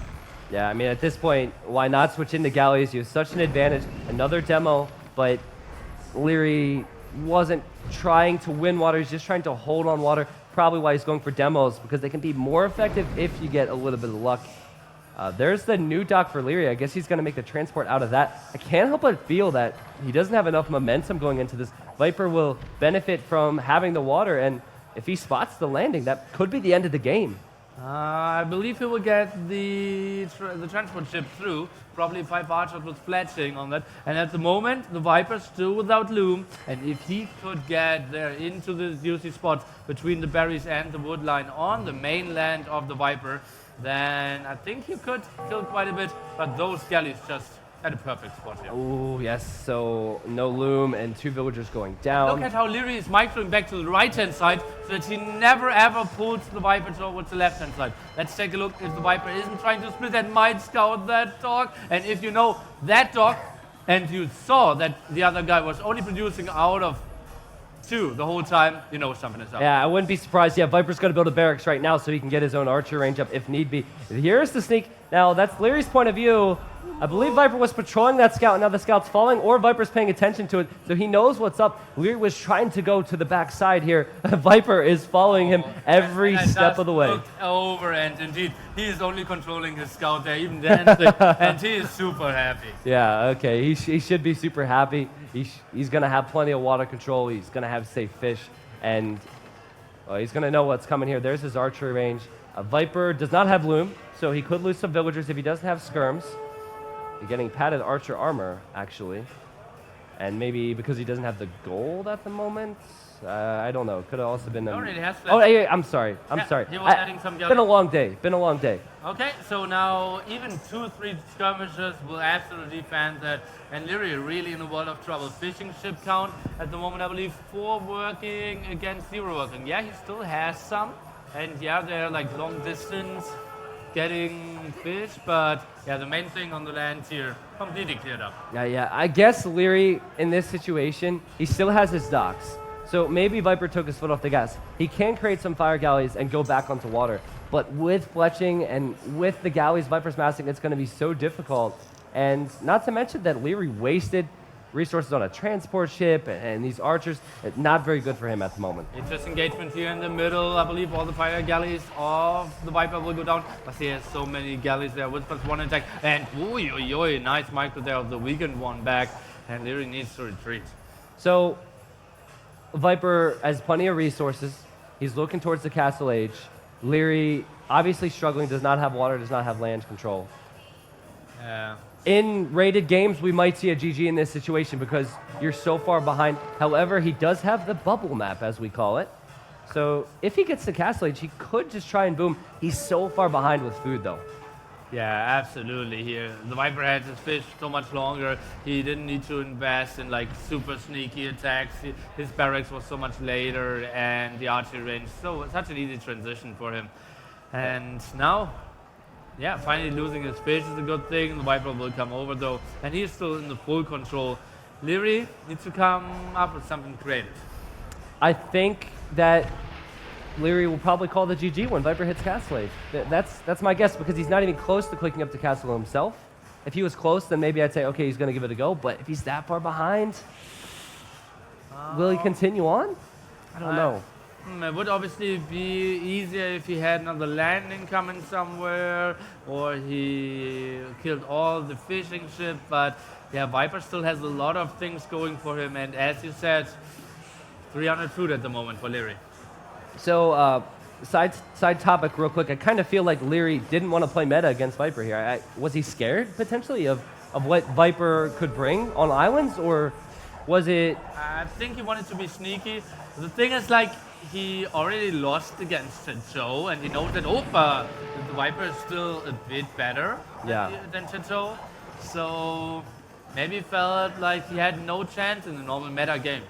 Yeah, I mean, at this point, why not switch into galleys? You have such an advantage. Another demo, but Liereyy wasn't trying to win water. He's just trying to hold on water. Probably why he's going for demos, because they can be more effective if you get a little bit of luck. There's the new dock for Liereyy. I guess he's going to make the transport out of that. I can't help but feel that he doesn't have enough momentum going into this. Viper will benefit from having the water, and if he spots the landing, that could be the end of the game. I believe he will get the transport ship through. Probably 5 archers with fletching on that. And at the moment, the Viper's still without loom. And if he could get there into the juicy spots between the berries and the wood line on the mainland of the Viper, then I think he could kill quite a bit. But those galleys just at a perfect spot here. Oh, yes. So no loom and 2 villagers going down. Look at how Liereyy is microing back to the right-hand side so that he never ever pulls the Viper towards the left-hand side. Let's take a look if the Viper isn't trying to split that might scout that dog. And if you know that dog and you saw that the other guy was only producing out of 2 the whole time, you know something is up. Yeah, I wouldn't be surprised. Yeah, Viper's going to build a barracks right now so he can get his own archer range up if need be. Here's the sneak. Now, that's Lierey's point of view. I believe Viper was patrolling that scout, and now the scout's falling, or Viper's paying attention to it, so he knows what's up. Liereyy was trying to go to the back side here. Viper is following him every step of the way. Looked over, and indeed, he is only controlling his scout there, even dancing, and he is super happy. Yeah, okay, he should be super happy. He's going to have plenty of water control. He's going to have safe fish, and he's going to know what's coming here. There's his archery range. Viper does not have loom, so he could lose some villagers if he doesn't have skirms. He's getting padded archer armor, actually. And maybe because he doesn't have the gold at the moment? I don't know. Could have also been... I'm sorry. I'm sorry. He was adding some been a long day. Been a long day. Okay, so now even 2-3 skirmishers will absolutely defend that. And Liereyy really in a world of trouble. Fishing ship count at the moment, I believe 4 working against 0 working. Yeah, he still has some. And yeah, they're like long distance getting fish, but yeah, the main thing on the land here completely cleared up. Yeah. I guess Liereyy in this situation, he still has his docks. So maybe Viper took his foot off the gas. He can create some fire galleys and go back onto water. But with fletching and with the galleys Viper's massing, it's going to be so difficult. And not to mention that Liereyy wasted resources on a transport ship and these archers. Not very good for him at the moment. Just engagement here in the middle. I believe all the fire galleys of the Viper will go down. But he has so many galleys there with plus 1 attack. And nice micro there of the weakened one back. And Liereyy needs to retreat. So Viper has plenty of resources. He's looking towards the castle age. Liereyy obviously struggling, does not have water, does not have land control. Yeah. In rated games, we might see a GG in this situation because you're so far behind. However, he does have the bubble map, as we call it. So if he gets the castle age, he could just try and boom. He's so far behind with food, though. Yeah, absolutely. Here, the Viper had his fish so much longer. He didn't need to invest in like super sneaky attacks. His barracks was so much later, and the archery range so such an easy transition for him. And now, yeah, finally losing his fish is a good thing. The Viper will come over though, and he's still in the full control. Liereyy needs to come up with something creative. I think that Liereyy will probably call the GG when Viper hits Castle Age. That's my guess, because he's not even close to clicking up to Castle himself. If he was close, then maybe I'd say, okay, he's going to give it a go. But if he's that far behind, will he continue on? I don't know. It would obviously be easier if he had another landing coming somewhere, or he killed all the fishing ship. But yeah, Viper still has a lot of things going for him. And as you said, 300 food at the moment for Liereyy. So, side topic real quick. I kind of feel like Liereyy didn't want to play meta against Viper here. Was he scared, potentially, of what Viper could bring on islands, or was it... I think he wanted to be sneaky. The thing is, like, he already lost against Joe, and he knows that the Viper is still a bit better than Joe. So maybe he felt like he had no chance in the normal meta game.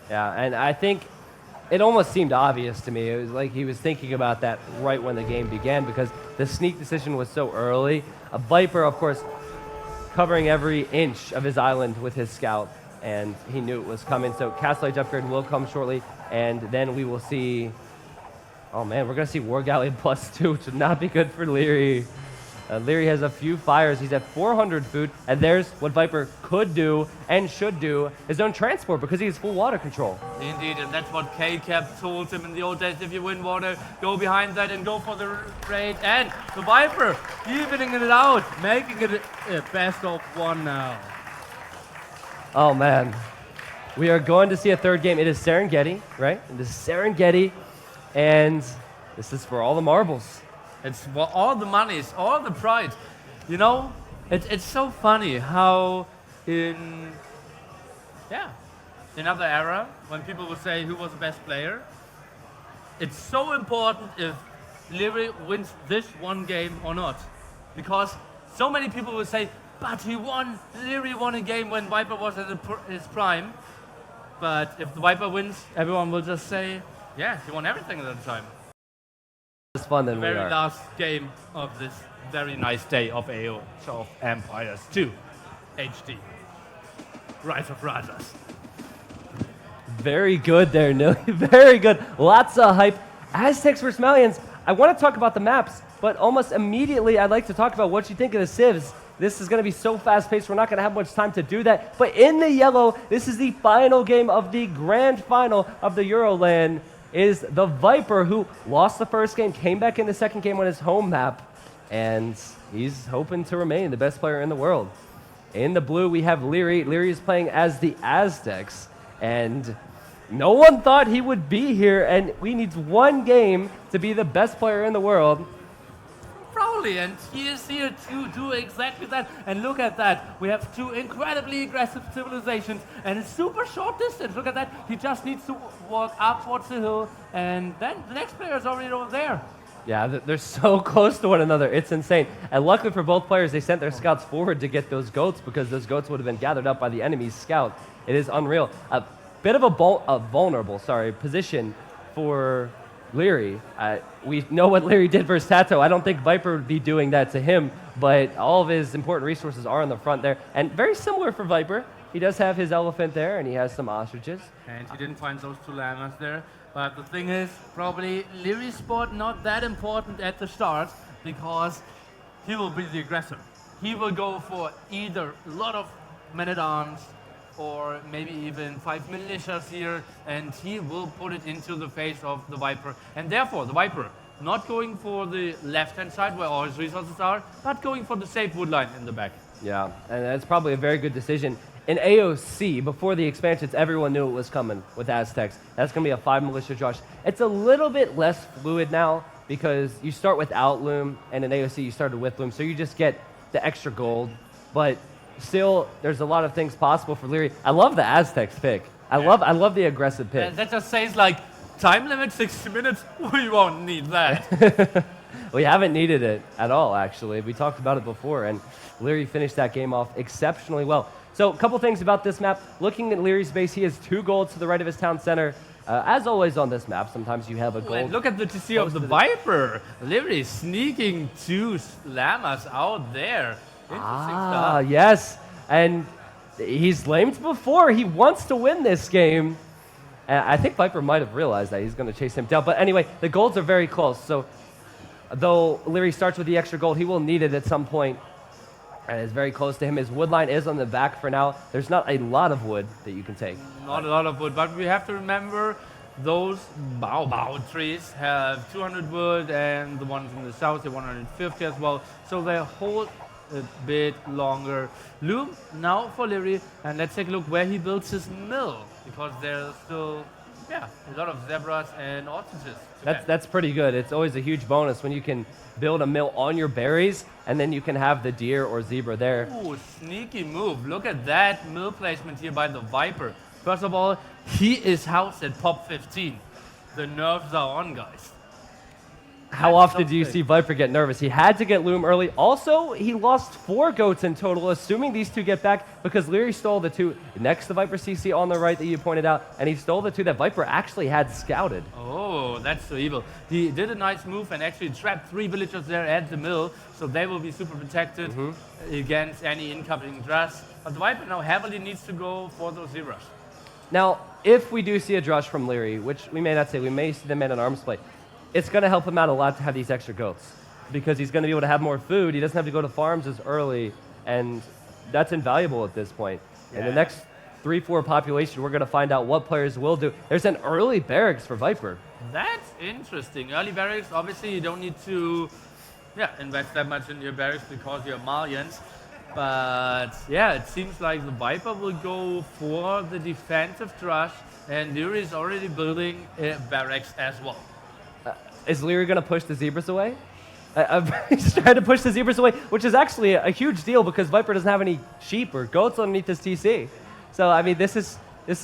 Yeah, and I think it almost seemed obvious to me. It was like he was thinking about that right when the game began, because the sneak decision was so early. A Viper, of course, covering every inch of his island with his scout, and he knew it was coming. So Castle Age upgrade will come shortly, and then we will see... Oh man, we're going to see War Galleon +2, which would not be good for Liereyy. Liereyy has a few fires. He's at 400 food, and there's what Viper could do and should do, his own transport, because he has full water control. Indeed, and that's what K-Cap told him in the old days. If you win water, go behind that and go for the raid. And the Viper evening it out, making it a best of one now. Oh man, we are going to see a third game. It is Serengeti, right? It is Serengeti, and this is for all the marbles. It's for all the monies, all the pride. You know, it's so funny how in other era, when people would say who was the best player, it's so important if Liereyy wins this one game or not. Because so many people would say, but Liereyy won a game when Viper was at his prime. But if the Viper wins, everyone will just say, yeah, he won everything at the time. It's fun than the we very are. last game of this very nice day of AoE, of Empires 2 HD. Rise of Rajas. Very good there, Nilly. Very good. Lots of hype. Aztecs versus Malians. I want to talk about the maps, but almost immediately I'd like to talk about what you think of the civs. This is going to be so fast-paced, we're not going to have much time to do that. But in the yellow, this is the final game of the grand final of the Euroland. Is the Viper, who lost the first game, came back in the second game on his home map, and he's hoping to remain the best player in the world. In the blue, we have Liereyy. Liereyy is playing as the Aztecs, and no one thought he would be here, and we need one game to be the best player in the world. Probably, and he is here to do exactly that. And look at that. We have two incredibly aggressive civilizations and a super short distance. Look at that. He just needs to walk upwards the hill, and then the next player is already over there. Yeah, they're so close to one another. It's insane. And luckily for both players, they sent their scouts forward to get those goats, because those goats would have been gathered up by the enemy's scout. It is unreal. A bit of a vulnerable position for Liereyy. We know what Liereyy did versus Tato. I don't think Viper would be doing that to him, but all of his important resources are in the front there. And very similar for Viper. He does have his elephant there, and he has some ostriches. And he didn't find those two llamas there. But the thing is, probably Lierey's spot not that important at the start, because he will be the aggressor. He will go for either a lot of men-at-arms or maybe even 5 militias here, and he will put it into the face of the Viper. And therefore, the Viper not going for the left-hand side where all his resources are, but going for the safe wood line in the back. Yeah, and that's probably a very good decision. In AOC, before the expansions, everyone knew it was coming with Aztecs. That's going to be a 5 militia Josh. It's a little bit less fluid now, because you start without Loom, and in AOC you started with Loom, so you just get the extra gold. But still, there's a lot of things possible for Liereyy. I love the Aztecs pick. I love the aggressive pick. That just says like, time limit 60 minutes, we won't need that. We haven't needed it at all, actually. We talked about it before, and Liereyy finished that game off exceptionally well. So a couple things about this map. Looking at Lierey's base, he has 2 golds to the right of his town center. As always on this map, sometimes you have a gold. And look at the TC of the Viper. Literally sneaking 2 slammers out there. Interesting stuff. Yes. And he's lamed before. He wants to win this game. And I think Viper might have realized that he's going to chase him down. But anyway, the golds are very close. So though Liereyy starts with the extra gold, he will need it at some point. And it's very close to him. His wood line is on the back for now. There's not a lot of wood that you can take. Not a lot of wood, but we have to remember those bao trees have 200 wood, and the ones in the south have 150 as well. So they hold a bit longer. Loom now for Liereyy, and let's take a look where he builds his mill, because there's still a lot of zebras and ostriches. That's pretty good. It's always a huge bonus when you can build a mill on your berries, and then you can have the deer or zebra there. Ooh, sneaky move. Look at that mill placement here by the Viper. First of all, he is housed at pop 15. The nerves are on, guys. How often do you see Viper get nervous? He had to get Loom early. Also, he lost 4 goats in total, assuming these 2 get back, because Liereyy stole the 2 next to Viper CC on the right that you pointed out, and he stole the 2 that Viper actually had scouted. Oh, that's so evil. He did a nice move and actually trapped 3 villagers there at the mill, so they will be super protected against any incoming drush. But the Viper now heavily needs to go for those zeros. Now, if we do see a drush from Liereyy, which we may not say, we may see the man at arms play, it's going to help him out a lot to have these extra goats, because he's going to be able to have more food. He doesn't have to go to farms as early, and that's invaluable at this point. In the next 3-4 population, we're going to find out what players will do. There's an early barracks for Viper. That's interesting. Early barracks, obviously you don't need to invest that much in your barracks because you're Malians. But yeah, it seems like the Viper will go for the defensive drush, and Liereyy is already building barracks as well. Is Liereyy going to push the zebras away? He's trying to push the zebras away, which is actually a huge deal because Viper doesn't have any sheep or goats underneath this TC. So, I mean, this is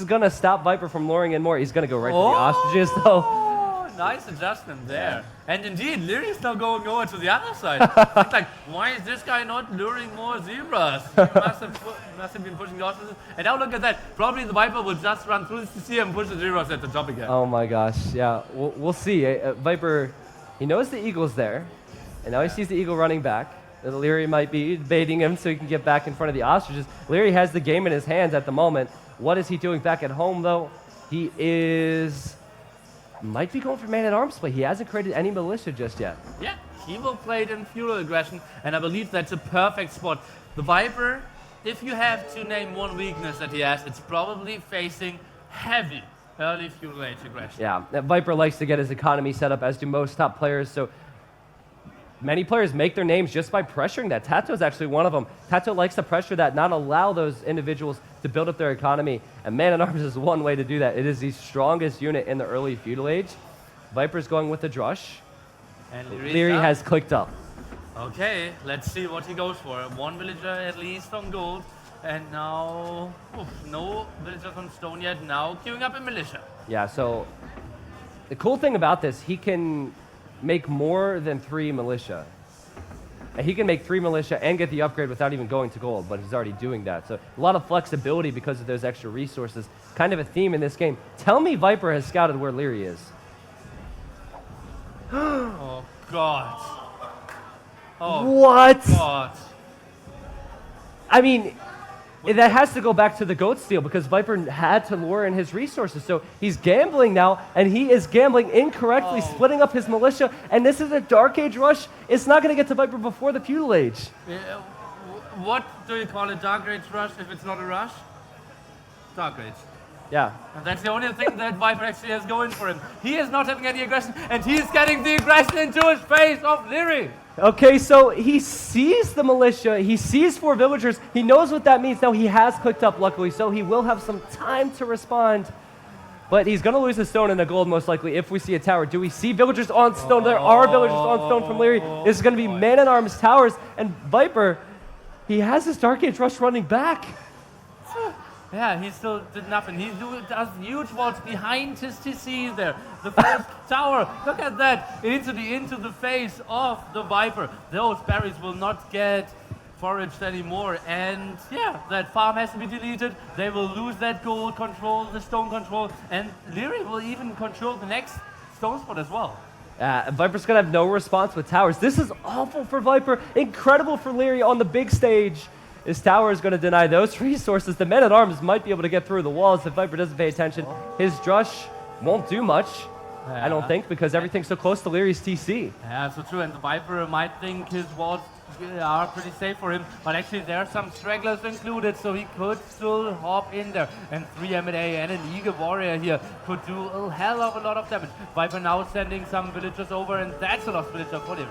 going to stop Viper from luring in more. He's going to go right for the ostriches, though. Nice adjustment there. And indeed, Liereyy is now going over to the other side. It's like, why is this guy not luring more zebras? He must have been pushing the ostriches. And now look at that. Probably the Viper will just run through this TC and push the zebras at the top again. Oh my gosh, yeah. We'll see. Viper, he knows the eagle's there. And now he sees the eagle running back. Liereyy might be baiting him so he can get back in front of the ostriches. Liereyy has the game in his hands at the moment. What is he doing back at home, though? He might be going for man-at-arms play. He hasn't created any militia just yet. Yeah, he will play it in feudal aggression, and I believe that's a perfect spot. The Viper, if you have to name one weakness that he has, it's probably facing heavy early feudal age aggression. Yeah, Viper likes to get his economy set up, as do most top players, so many players make their names just by pressuring that. Tato's actually one of them. Tato likes to pressure that, not allow those individuals to build up their economy. And Man-at-Arms is one way to do that. It is the strongest unit in the early feudal age. Viper's going with the drush. And Liereyy has clicked up. Okay, let's see what he goes for. 1 villager at least on gold. And now, no villagers on stone yet. Now queuing up a militia. Yeah, so the cool thing about this, he can make more than 3 militia. And he can make 3 militia and get the upgrade without even going to gold, but he's already doing that. So a lot of flexibility because of those extra resources. Kind of a theme in this game. Tell me Viper has scouted where Liereyy is. Oh, God. Oh, what? God. I mean, that has to go back to the goat steal because Viper had to lure in his resources. So he's gambling now, and he is gambling incorrectly, splitting up his militia. And this is a Dark Age rush. It's not going to get to Viper before the Feudal Age. What do you call a Dark Age rush if it's not a rush? Dark Age. Yeah. And that's the only thing that Viper actually has going for him. He is not having any aggression, and he's getting the aggression into his face of Liereyy. Okay, so he sees the militia, he sees 4 villagers, he knows what that means. Now he has clicked up, luckily, so he will have some time to respond. But he's going to lose a stone and a gold, most likely, if we see a tower. Do we see villagers on stone? There are villagers on stone from Liereyy. This is going to be man-at-arms towers, and Viper, he has his Dark Age rush running back. Yeah, he still did nothing. He does huge walls behind his TC there. The first tower, look at that, into the face of the Viper. Those berries will not get foraged anymore, and yeah, that farm has to be deleted. They will lose that gold control, the stone control, and Liereyy will even control the next stone spot as well. Viper's gonna have no response with towers. This is awful for Viper, incredible for Liereyy on the big stage. His tower is going to deny those resources. The men-at-arms might be able to get through the walls if Viper doesn't pay attention. His Drush won't do much, I don't think, because everything's so close to Lierey's TC. Yeah, so true, and the Viper might think his walls are pretty safe for him, but actually there are some stragglers included, so he could still hop in there. And 3 M&A and an Eagle Warrior here could do a hell of a lot of damage. Viper now sending some villagers over, and that's a lost villager for him.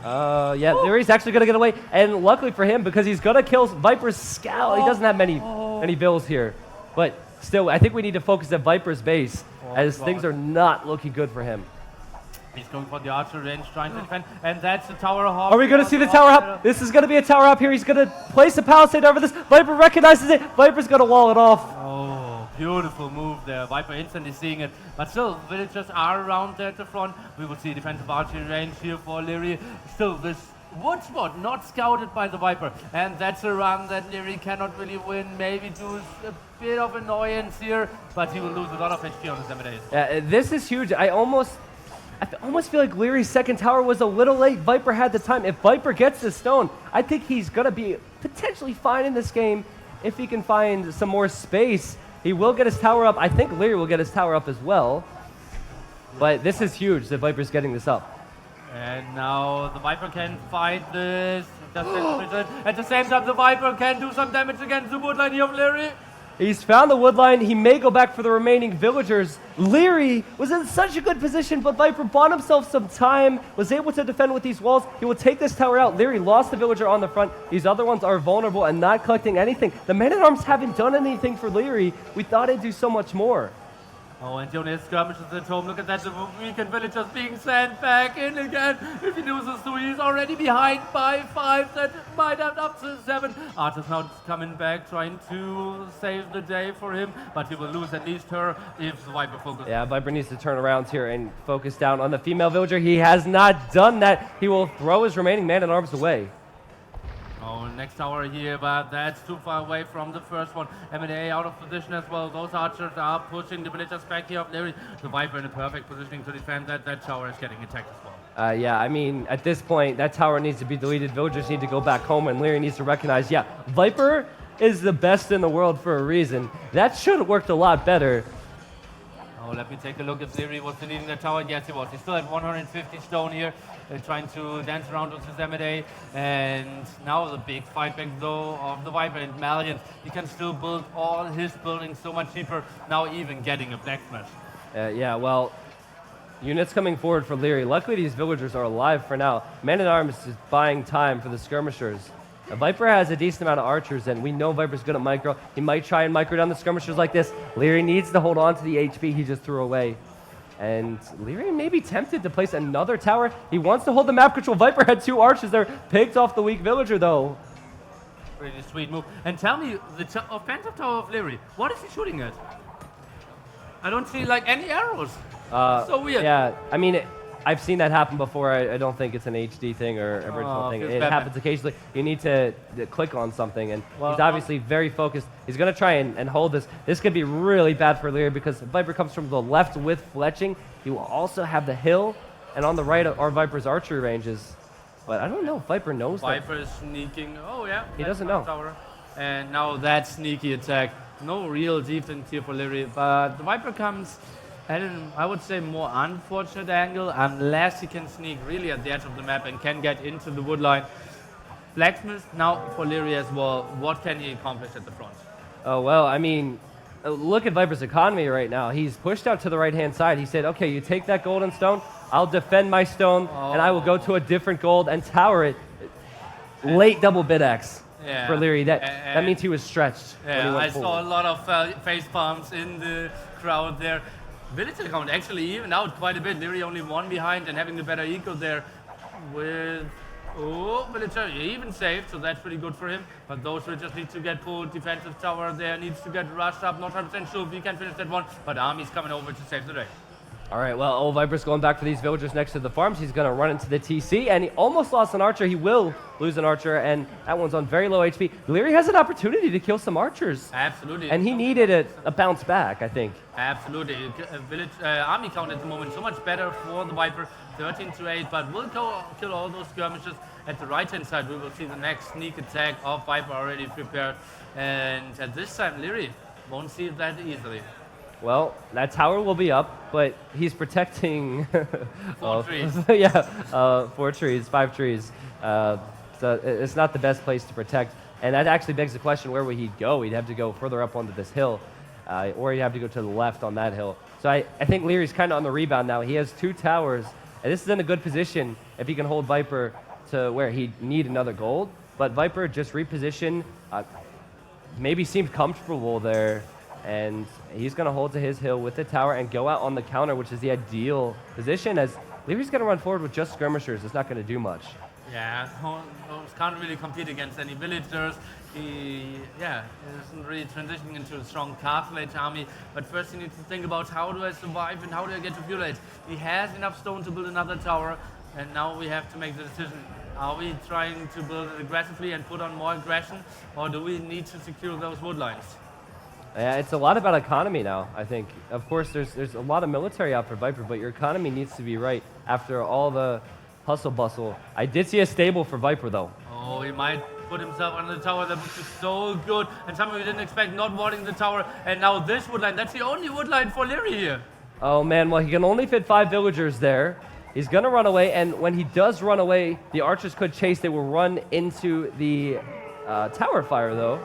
Yeah, Lierey's actually going to get away, and luckily for him, because he's going to kill Viper's Scout. He doesn't have many bills here, but still, I think we need to focus at Viper's base, as things are not looking good for him. He's going for the archer range, trying to defend, and that's the tower hop. Are we going to see the tower hop? This is going to be a tower hop here. He's going to place a palisade over this. Viper recognizes it. Viper's going to wall it off. Oh, beautiful move there. Viper instantly seeing it, but still, villagers are around there at the front. We will see defensive archery range here for Liereyy. Still, this wood spot not scouted by the Viper, and that's a run that Liereyy cannot really win. Maybe do a bit of annoyance here, but he will lose a lot of HP on his M&As. Yeah, this is huge. I almost feel like Lierey's second tower was a little late. Viper had the time. If Viper gets the stone, I think he's going to be potentially fine in this game if he can find some more space. He will get his tower up. I think Liereyy will get his tower up as well. But this is huge that Viper's getting this up. And now the Viper can fight this. At the same time, the Viper can do some damage against the woodline here of Liereyy. He's found the woodline. He may go back for the remaining villagers. Liereyy was in such a good position, but Viper bought himself some time, was able to defend with these walls. He will take this tower out. Liereyy lost the villager on the front. These other ones are vulnerable and not collecting anything. The men-at-arms haven't done anything for Liereyy. We thought he'd do so much more. Oh, and Jonas skirmishes at home. Look at that, the weakened villagers being sent back in again. If he loses 2, he's already behind by 5. That might have up to 7. Archer's now coming back, trying to save the day for him, but he will lose at least her if the Viper focuses. Yeah, Viper needs to turn around here and focus down on the female villager. He has not done that. He will throw his remaining man-at-arms away. Oh, next tower here, but that's too far away from the first one. M&A out of position as well. Those archers are pushing the villagers back here of Liereyy. The Viper in a perfect positioning to defend that. That tower is getting attacked as well. Yeah, I mean, at this point, that tower needs to be deleted. Villagers need to go back home, and Liereyy needs to recognize, yeah, Viper is the best in the world for a reason. That should have worked a lot better. Oh, let me take a look if Liereyy was deleting the tower. Yes, he was. He still had 150 stone here, trying to dance around with his M&A. And now the big fight back, though, of the Viper and Malian. He can still build all his buildings so much cheaper, now even getting a blacksmith. Yeah, well, units coming forward for Liereyy. Luckily, these villagers are alive for now. Man-at-arms is buying time for the skirmishers. Viper has a decent amount of archers, and we know Viper's good at micro. He might try and micro down the skirmishers like this. Liereyy needs to hold on to the HP he just threw away. And Liereyy may be tempted to place another tower. He wants to hold the map control. Viper had 2 archers there. Picked off the weak villager, though. Really sweet move. And tell me, the offensive tower of Liereyy, what is he shooting at? I don't see, like, any arrows. So weird. Yeah, I mean, I've seen that happen before. I don't think it's an HD thing or original thing. It happens occasionally. You need to click on something, and he's obviously very focused. He's going to try and hold this. This could be really bad for Liereyy because Viper comes from the left with fletching. He will also have the hill, and on the right are Viper's archery ranges. But I don't know if Viper knows that. Viper is sneaking. Oh, yeah. He doesn't know. Tower. And now that sneaky attack. No real defense here for Liereyy, but the Viper comes at an, I would say, more unfortunate angle, unless he can sneak really at the edge of the map and can get into the wood line. Blacksmith now for Liereyy as well. What can he accomplish at the front? Oh, well, I mean, look at Viper's economy right now. He's pushed out to the right-hand side. He said, okay, you take that golden stone, I'll defend my stone, and I will go to a different gold and tower it. Late double bid-axe for Liereyy. That means he was stretched. Yeah, I saw a lot of face palms in the crowd there. Villager count actually even out quite a bit. Liereyy only 1 behind and having the better eco there with Oh, military even saved, so that's pretty good for him. But those will just need to get pulled. Defensive tower there needs to get rushed up. Not 100% sure if we can finish that one, but Army's coming over to save the day. All right, well, old Viper's going back for these villagers next to the farms. He's going to run into the TC, and he almost lost an archer. He will lose an archer, and that one's on very low HP. Liereyy has an opportunity to kill some archers. Absolutely. And he needed a bounce back, I think. Absolutely. Army count at the moment so much better for the Viper, 13 to 8, but we'll kill all those skirmishes. At the right-hand side, we will see the next sneak attack of Viper already prepared. And at this time, Liereyy won't see that easily. Well, that tower will be up, but he's protecting 4 trees. Yeah, 4 trees, 5 trees. So it's not the best place to protect. And that actually begs the question, where would he go? He'd have to go further up onto this hill, or he'd have to go to the left on that hill. So I think Liereyy's kind of on the rebound now. He has 2 towers, and this is in a good position if he can hold Viper to where he'd need another gold. But Viper just repositioned, maybe seemed comfortable there. And he's going to hold to his hill with the tower and go out on the counter, which is the ideal position, as Liereyy's going to run forward with just skirmishers. It's not going to do much. Yeah, can't really compete against any villagers. He isn't really transitioning into a strong castle age army. But first he needs to think about, how do I survive and how do I get to feudal age? He has enough stone to build another tower, and now we have to make the decision. Are we trying to build it aggressively and put on more aggression, or do we need to secure those wood lines? Yeah, it's a lot about economy now, I think. Of course, there's a lot of military out for Viper, but your economy needs to be right after all the hustle bustle. I did see a stable for Viper, though. Oh, he might put himself under the tower. That would be so good. And something we didn't expect, not wanting the tower. And now this wood line. That's the only wood line for Liereyy here. Oh, man. Well, he can only fit 5 villagers there. He's going to run away. And when he does run away, the archers could chase. They will run into the tower fire, though.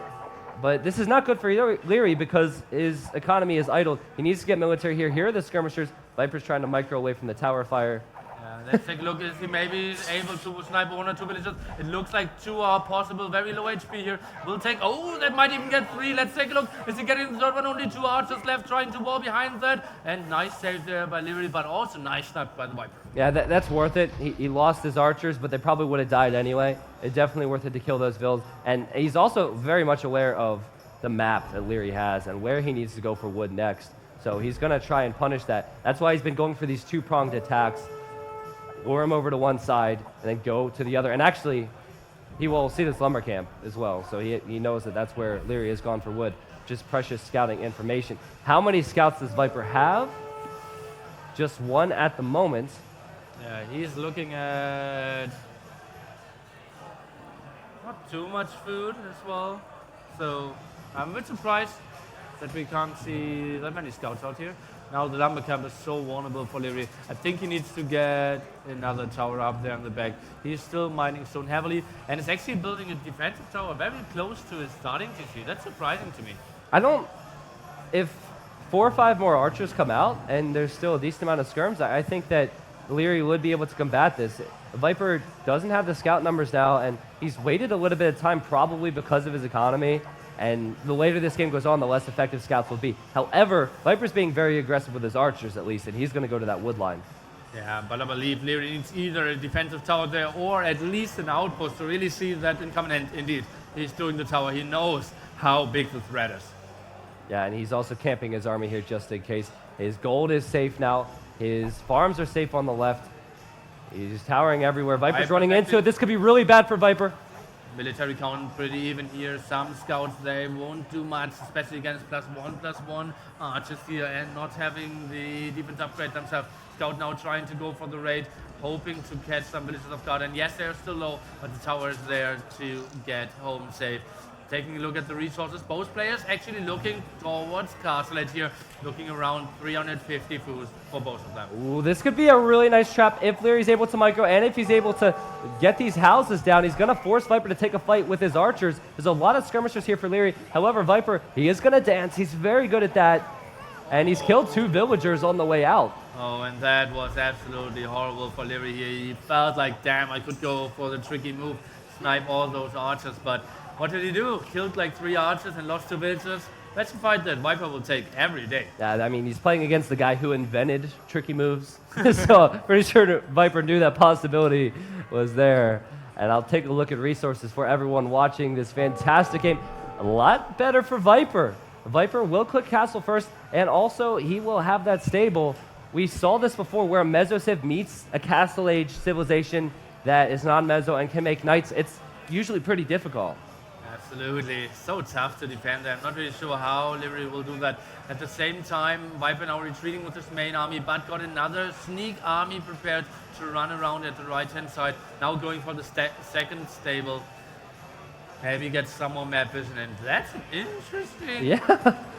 But this is not good for Liereyy because his economy is idle. He needs to get military here. Here are the skirmishers. Viper's trying to micro away from the tower fire. Let's take a look. Is he maybe able to snipe 1 or 2 villagers? It looks like 2 are possible. Very low HP here. We'll take... Oh, that might even get 3. Let's take a look. Is he getting the third one? Only 2 archers left trying to wall behind that. And nice save there by Liereyy, but also nice snipe by the Viper. Yeah, that's worth it. He lost his archers, but they probably would have died anyway. It's definitely worth it to kill those vills. And he's also very much aware of the map that Liereyy has and where he needs to go for wood next. So he's going to try and punish that. That's why he's been going for these 2-pronged attacks. Lure him over to one side and then go to the other. And actually, he will see this lumber camp as well. So he knows that that's where Liereyy has gone for wood. Just precious scouting information. How many scouts does Viper have? Just 1 at the moment. Yeah, he's looking at not too much food as well. So I'm a bit surprised that we can't see that many scouts out here. Now the lumber camp is so vulnerable for Liereyy. I think he needs to get another tower up there in the back. He's still mining stone heavily, and is actually building a defensive tower very close to his starting TC. That's surprising to me. If 4 or 5 more archers come out, and there's still a decent amount of skirms, I think that Liereyy would be able to combat this. Viper doesn't have the scout numbers now, and he's waited a little bit of time, probably because of his economy. And the later this game goes on, the less effective scouts will be. However, Viper's being very aggressive with his archers, at least, and he's going to go to that wood line. Yeah, but I believe Liereyy needs either a defensive tower there or at least an outpost to really see that incoming. And indeed, he's doing the tower. He knows how big the threat is. Yeah, and he's also camping his army here just in case. His gold is safe now. His farms are safe on the left. He's towering everywhere. Viper's running into it. This could be really bad for Viper. Military count pretty even here. Some scouts, they won't do much, especially against +1/+1 archers here and not having the defense upgrade themselves. Scout now trying to go for the raid, hoping to catch some villagers off guard. And yes, they're still low, but the tower is there to get home safe. Taking a look at the resources, both players actually looking towards Castle Edge here, looking around 350 foods for both of them. Ooh, this could be a really nice trap if Lierey's able to micro, and if he's able to get these houses down. He's going to force Viper to take a fight with his archers. There's a lot of skirmishers here for Liereyy. However, Viper, he is going to dance. He's very good at that, and he's killed 2 villagers on the way out. Oh, and that was absolutely horrible for Liereyy here. He felt like, damn, I could go for the tricky move, snipe all those archers, but what did he do? Killed like 3 archers and lost 2 villagers. That's a fight that Viper will take every day. Yeah, I mean, he's playing against the guy who invented tricky moves. So pretty sure Viper knew that possibility was there. And I'll take a look at resources for everyone watching this fantastic game. A lot better for Viper. Viper will click castle first, and also he will have that stable. We saw this before where a Meso-Civ meets a Castle Age civilization that is non-Meso and can make knights. It's usually pretty difficult. Absolutely. So tough to defend there. I'm not really sure how Liereyy will do that. At the same time, Viper now retreating with his main army, but got another sneak army prepared to run around at the right-hand side. Now going for the second stable. Maybe get some more map vision, and that's an interesting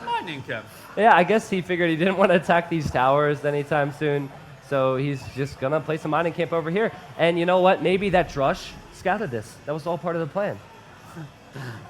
mining camp. Yeah, I guess he figured he didn't want to attack these towers anytime soon, so he's just going to place a mining camp over here. And you know what? Maybe that Drush scouted this. That was all part of the plan.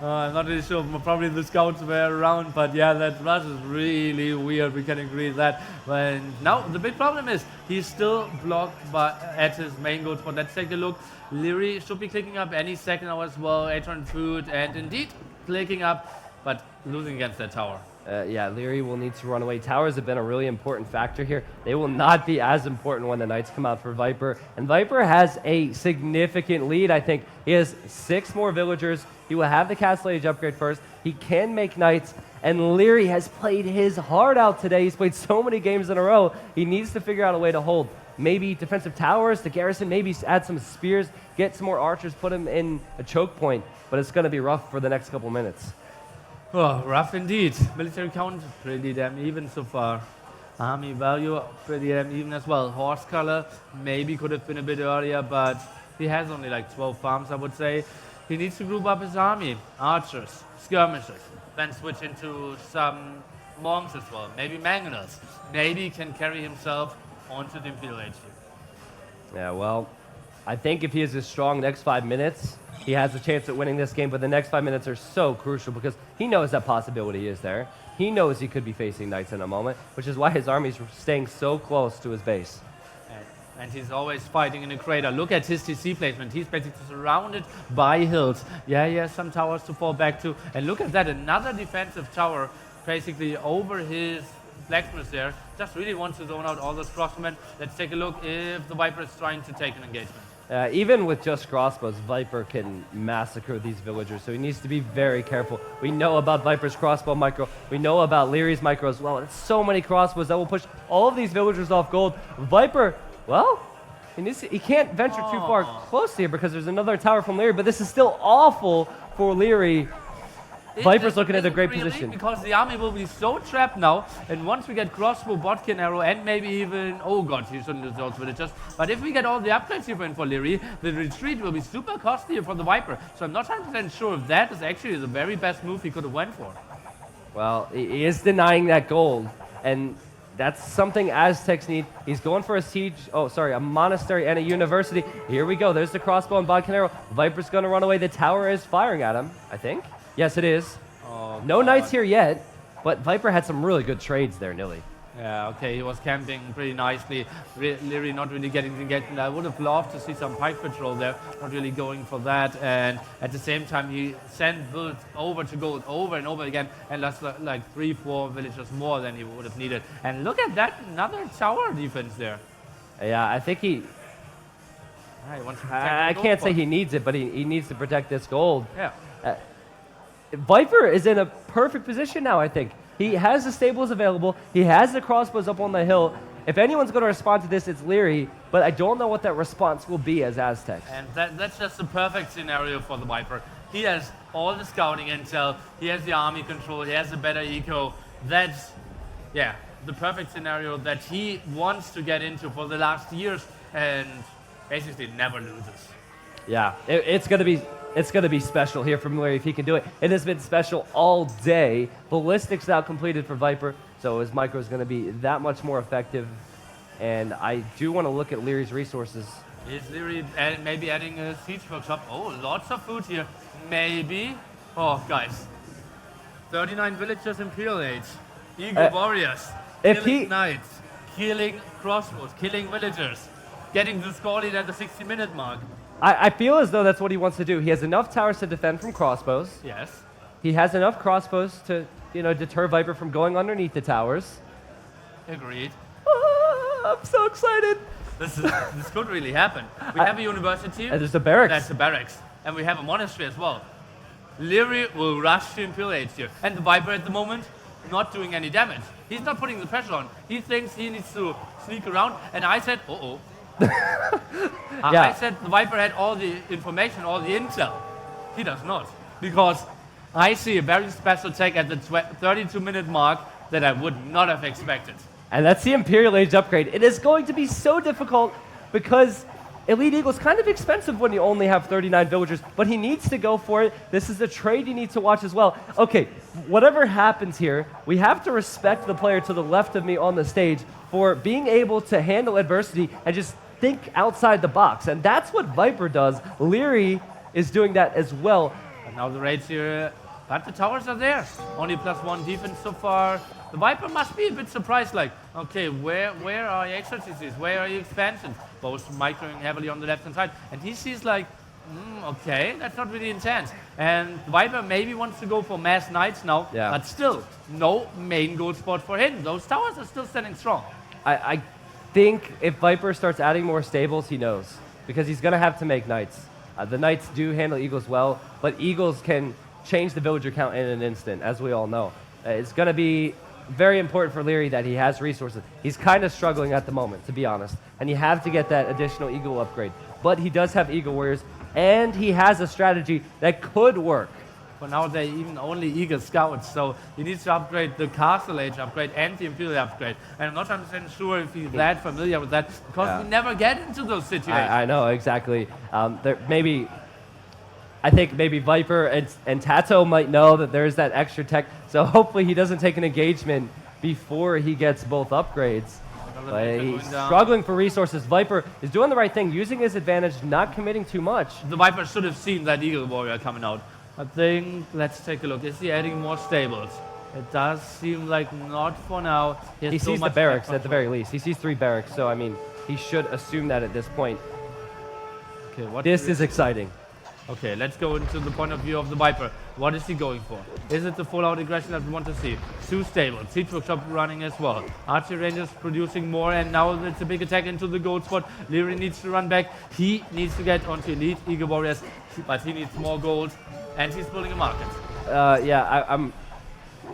I'm not really sure. Probably the scouts were around, but yeah, that rush is really weird. We can agree with that. And now the big problem is he's still blocked at his main goal spot. Let's take a look. Liereyy should be clicking up any second now as well. 800 food, and indeed clicking up, but losing against that tower. Yeah, Liereyy will need to run away. Towers have been a really important factor here. They will not be as important when the Knights come out for Viper. And Viper has a significant lead, I think. He has 6 more villagers. He will have the Castle Age upgrade first. He can make Knights. And Liereyy has played his heart out today. He's played so many games in a row. He needs to figure out a way to hold. Maybe defensive towers to garrison, maybe add some spears, get some more archers, put him in a choke point. But it's going to be rough for the next couple minutes. Oh, rough indeed. Military count, pretty damn even so far. Army value, pretty damn even as well. Horse color, maybe could have been a bit earlier, but he has only like 12 farms, I would say. He needs to group up his army. Archers, skirmishers, then switch into some monks as well. Maybe mangonels. Maybe he can carry himself onto the Imperial HQ. Yeah, well, I think if he is as strong next 5 minutes, he has a chance at winning this game, but the next 5 minutes are so crucial because he knows that possibility is there. He knows he could be facing Knights in a moment, which is why his army's staying so close to his base. And he's always fighting in a crater. Look at his TC placement. He's basically surrounded by hills. Yeah, he has some towers to fall back to. And look at that, another defensive tower basically over his blacksmith there. Just really wants to zone out all those crossmen. Let's take a look if the Viper is trying to take an engagement. Even with just crossbows, Viper can massacre these villagers, so he needs to be very careful. We know about Viper's crossbow micro. We know about Lierey's micro as well. It's so many crossbows that will push all of these villagers off gold. Viper, well, he can't venture too far close here because there's another tower from Liereyy, but this is still awful for Liereyy. Viper's looking at a great position. Because the army will be so trapped now, and once we get crossbow, botkin arrow, and maybe even, oh god, he shouldn't lose those villagers. But if we get all the upgrades here for Liereyy, the retreat will be super costly for the Viper. So I'm not 100% sure if that is actually the very best move he could have went for. Well, he is denying that gold, and that's something Aztecs need. He's going for a siege, a monastery and a university. Here we go, there's the crossbow and botkin arrow. Viper's gonna run away. The tower is firing at him, I think. Yes, it is. Oh, no Knights here yet, but Viper had some really good trades there, Nilly. Yeah, okay, he was camping pretty nicely. Liereyy not really getting to get. I would have loved to see some pike patrol there, not really going for that. And at the same time, he sent builds over to gold over and over again, and lost like 3-4 villagers more than he would have needed. And look at that, another tower defense there. Yeah, I think he wants to I can't say he needs it, but he needs to protect this gold. Yeah. Viper is in a perfect position now, I think. He has the stables available. He has the crossbows up on the hill. If anyone's going to respond to this, it's Liereyy, but I don't know what that response will be as Aztecs. And that's just the perfect scenario for the Viper. He has all the scouting intel, he has the army control, he has a better eco. That's, yeah, the perfect scenario that he wants to get into for the last years and basically never loses. Yeah, it's going to be special here from Liereyy if he can do it. It has been special all day. Ballistics now completed for Viper, so his micro is going to be that much more effective. And I do want to look at Lierey's resources. Is Liereyy maybe adding a siege workshop? Oh, lots of food here. Maybe. Oh, guys. 39 villagers Imperial Age. Eagle warriors. Killing knights. Killing crossbows. Killing villagers. Getting the score lead at the 60-minute mark. I feel as though that's what he wants to do. He has enough towers to defend from crossbows. Yes. He has enough crossbows to, deter Viper from going underneath the towers. Agreed. I'm so excited. this could really happen. We have a university. And there's a barracks. That's a barracks. And we have a monastery as well. Liereyy will rush to Imperial here. And the Viper at the moment, not doing any damage. He's not putting the pressure on. He thinks he needs to sneak around. And I said, uh-oh. I said the Viper had all the information, all the intel. He does not. Because I see a very special tech at the 32-minute mark that I would not have expected. And that's the Imperial Age upgrade. It is going to be so difficult because Elite Eagle's kind of expensive when you only have 39 villagers, but he needs to go for it. This is a trade you need to watch as well. Okay, whatever happens here, we have to respect the player to the left of me on the stage for being able to handle adversity and just think outside the box. And that's what Viper does. Liereyy is doing that as well. And now the raids here, but the towers are there. Only +1 defense so far. The Viper must be a bit surprised, like, okay, where are your exercises? Where are your expansions? Both microing heavily on the left-hand side. And he sees like, okay, that's not really intense. And Viper maybe wants to go for mass knights now, but still, no main goal spot for him. Those towers are still standing strong. I think if Viper starts adding more stables, he knows. Because he's going to have to make knights. The knights do handle eagles well, but eagles can change the villager count in an instant, as we all know. It's going to be very important for Liereyy that he has resources. He's kind of struggling at the moment, to be honest. And you have to get that additional eagle upgrade. But he does have eagle warriors, and he has a strategy that could work. For now, they even only eagle scouts, so he needs to upgrade the Castle Age upgrade and the Imperial upgrade. And I'm not 100% sure if he's that familiar with that, because we never get into those situations. I know, exactly. I think maybe Viper and Tato might know that there's that extra tech, so hopefully he doesn't take an engagement before he gets both upgrades. But he's struggling for resources. Viper is doing the right thing, using his advantage, not committing too much. The Viper should have seen that Eagle Warrior coming out. I think, let's take a look. Is he adding more stables? It does seem like not for now. He sees the barracks at the very least. He sees 3 barracks, so I mean, he should assume that at this point. Okay, this is exciting. Okay, let's go into the point of view of the Viper. What is he going for? Is it the full-out aggression that we want to see? 2 stables, Siege Workshop running as well. Archer Rangers producing more, and now it's a big attack into the gold spot. Liereyy needs to run back. He needs to get onto Elite Eagle Warriors, but he needs more gold, and he's building a market.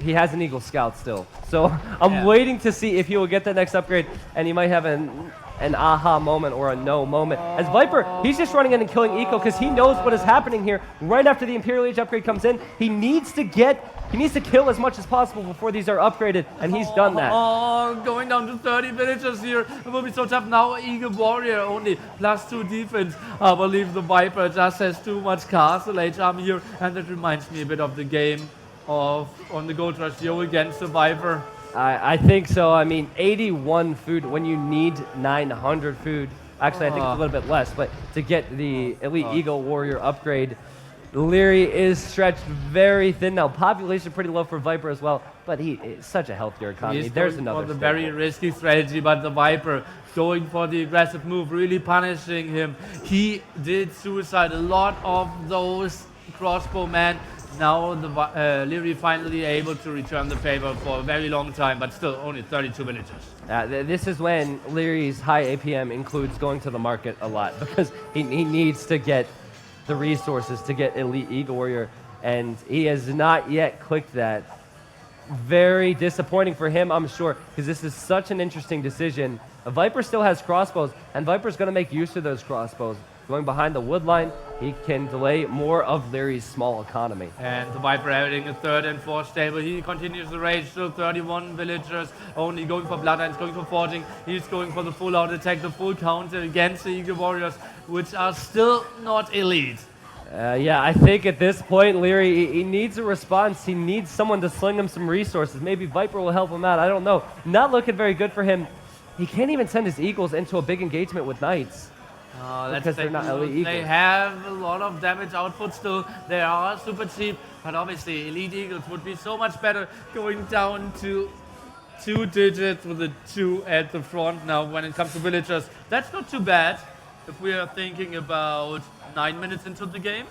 He has an Eagle Scout still, so I'm waiting to see if he will get the next upgrade, and he might have an aha moment or a no moment. As Viper, he's just running in and killing Eco because he knows what is happening here. Right after the Imperial Age upgrade comes in, he needs to kill as much as possible before these are upgraded, and he's done that. Going down to 30 villagers here. It will be so tough now. Eagle Warrior only +2 defense. I believe the Viper just has too much Castle Age army here, and that reminds me a bit of the game on the Gold Rush Yo against the Viper. I think so. I mean, 81 food when you need 900 food. Actually, I think it's a little bit less, but to get the Elite Eagle Warrior upgrade, Liereyy is stretched very thin now. Population pretty low for Viper as well, but he is such a healthier economy. There's another. For the very risky strategy, but the Viper going for the aggressive move, really punishing him. He did suicide a lot of those crossbowmen. Now the Liereyy finally able to return the favor for a very long time, but still only 32 villagers. This is when Lierey's high APM includes going to the market a lot, because he needs to get the resources to get Elite Eagle Warrior, and he has not yet clicked that. Very disappointing for him, I'm sure, because this is such an interesting decision. Viper still has crossbows, and Viper's going to make use of those crossbows. Going behind the wood line, he can delay more of Lierey's small economy. And the Viper adding a 3rd and 4th stable. He continues the rage, still 31 villagers, only going for Bloodlines, going for Forging. He's going for the full-out attack, the full counter against the Eagle Warriors, which are still not elite. I think at this point, Liereyy, he needs a response. He needs someone to sling him some resources. Maybe Viper will help him out. I don't know. Not looking very good for him. He can't even send his Eagles into a big engagement with Knights. Because they're not Elite Eagles. They have a lot of damage output still. They are super cheap, but obviously Elite Eagles would be so much better going down to 2 digits with a 2 at the front now when it comes to villagers. That's not too bad if we are thinking about 9 minutes into the game.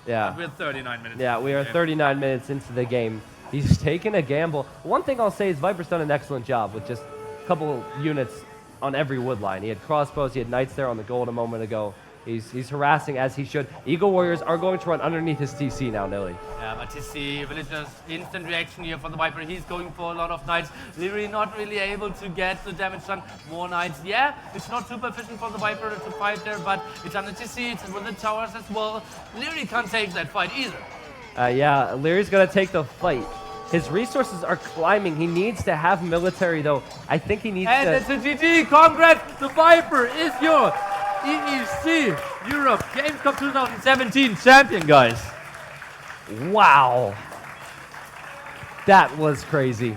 Yeah. We're 39 minutes. Yeah, we are 39 minutes into the game. He's taken a gamble. One thing I'll say is Viper's done an excellent job with just a couple units on every wood line. He had crossbows, he had knights there on the gold a moment ago. He's harassing as he should. Eagle Warriors are going to run underneath his TC now, Nilly. Yeah, but TC, Villagers, instant reaction here for the Viper. He's going for a lot of knights. Liereyy not really able to get the damage done. More knights. Yeah, it's not super efficient for the Viper to fight there, but it's on the TC, it's with the towers as well. Liereyy can't take that fight either. Yeah, Lierey's going to take the fight. His resources are climbing. He needs to have military, though. I think he needs to... And it's a GG. Congrats. The Viper is your EEC Europe Games Cup 2017 champion, guys. Wow. That was crazy.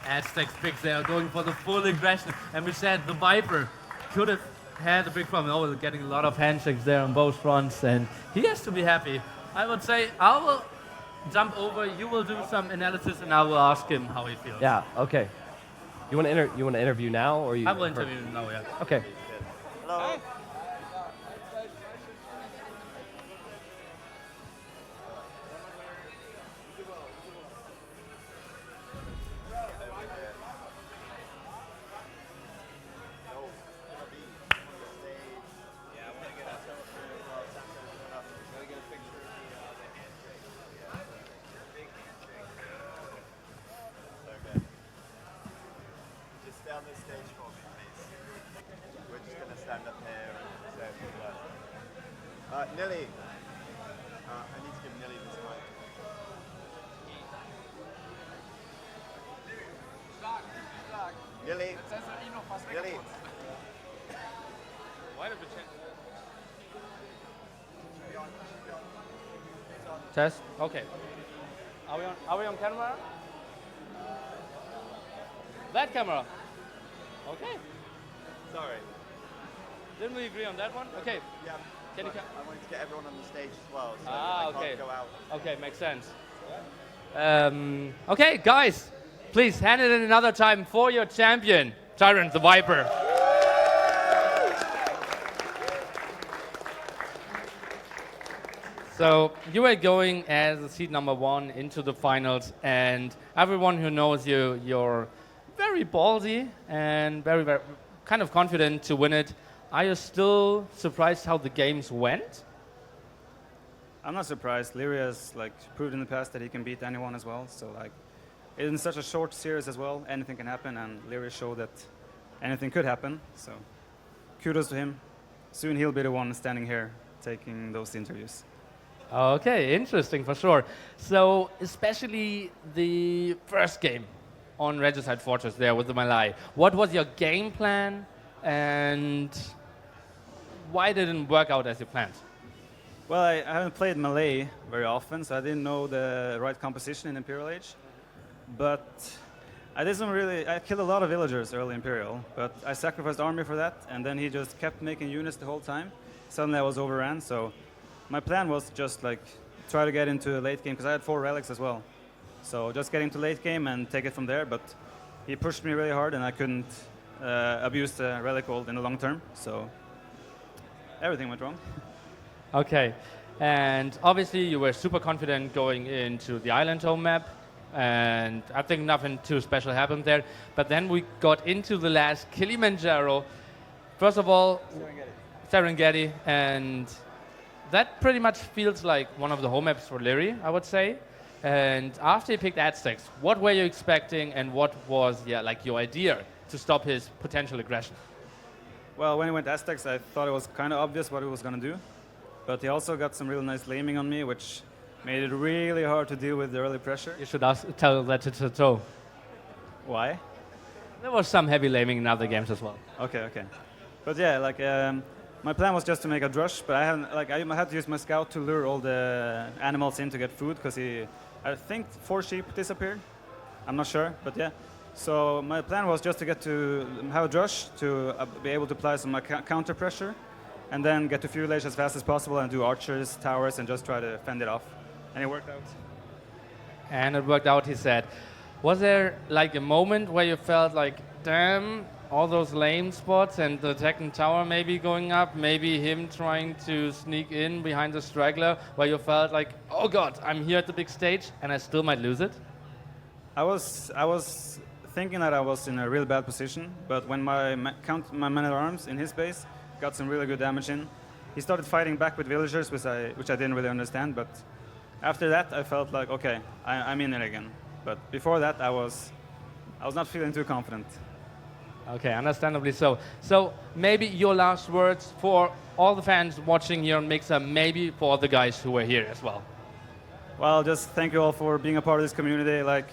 Aztecs picks there going for the full aggression. And we said the Viper could have had a big problem. Oh, getting a lot of handshakes there on both fronts. And he has to be happy. I would say I will jump over. You will do some analysis, and I will ask him how he feels. Yeah, okay. You want to interview now? Or you? I will interview him now, yeah. Okay. Hello. Stay on this stage for me, please. We're just going to stand up here and say a few words. Nilly. I need to give Nilly this mic. Nilly. Nilly. Test? Okay. Are we on camera? That camera? Okay. Sorry. Didn't we agree on that one? Okay. Yeah. Can you I wanted to get everyone on the stage as well, so Ah, I okay. can't go out. Okay, makes sense. Okay, guys, please hand it in another time for your champion, Tyrant the Viper. So you were going as seed number 1 into the finals, and everyone who knows you, you're very ballsy and very, very kind of confident to win it. Are you still surprised how the games went? I'm not surprised. Liereyy has proved in the past that he can beat anyone as well. So in such a short series as well, anything can happen, and Liereyy showed that anything could happen. So kudos to him. Soon he'll be the one standing here taking those interviews. Okay, interesting for sure. So especially the first game on Regicide Fortress there with the Melee. What was your game plan, and why didn't it work out as you planned? Well, I haven't played Melee very often, so I didn't know the right composition in Imperial Age. But I killed a lot of villagers early Imperial, but I sacrificed army for that, and then he just kept making units the whole time. Suddenly I was overran, so my plan was just try to get into a late game, because I had 4 relics as well. So just get into late game and take it from there, but he pushed me really hard and I couldn't abuse the relic hold in the long term, so everything went wrong. Okay, and obviously you were super confident going into the Island Home map, and I think nothing too special happened there. But then we got into the last Kilimanjaro. First of all, Serengeti, and that pretty much feels like one of the home maps for Liereyy, I would say. And after you picked Aztecs, what were you expecting, and what was your idea to stop his potential aggression? Well, when he went Aztecs, I thought it was kind of obvious what he was going to do. But he also got some real nice laming on me, which made it really hard to deal with the early pressure. You should tell that to Toto. Why? There was some heavy laming in other games as well. Okay. But yeah, my plan was just to make a drush, but I had to use my scout to lure all the animals in to get food, because I think 4 sheep disappeared. I'm not sure, but yeah. So my plan was just to get to have a drush to be able to apply some counter pressure, and then get to fuel age as fast as possible and do archers, towers, and just try to fend it off. And it worked out. And it worked out, he said. Was there a moment where you felt damn, all those lame spots and the second tower maybe going up, maybe him trying to sneak in behind the straggler, where you felt oh God, I'm here at the big stage and I still might lose it? I was thinking that I was in a really bad position, but when my man at arms in his base got some really good damage in, he started fighting back with villagers, which I didn't really understand. But after that, I felt like, okay, I'm in it again. But before that, I was not feeling too confident. Okay, understandably so. So maybe your last words for all the fans watching here on Mixer, maybe for the guys who were here as well. Well, just thank you all for being a part of this community. Like,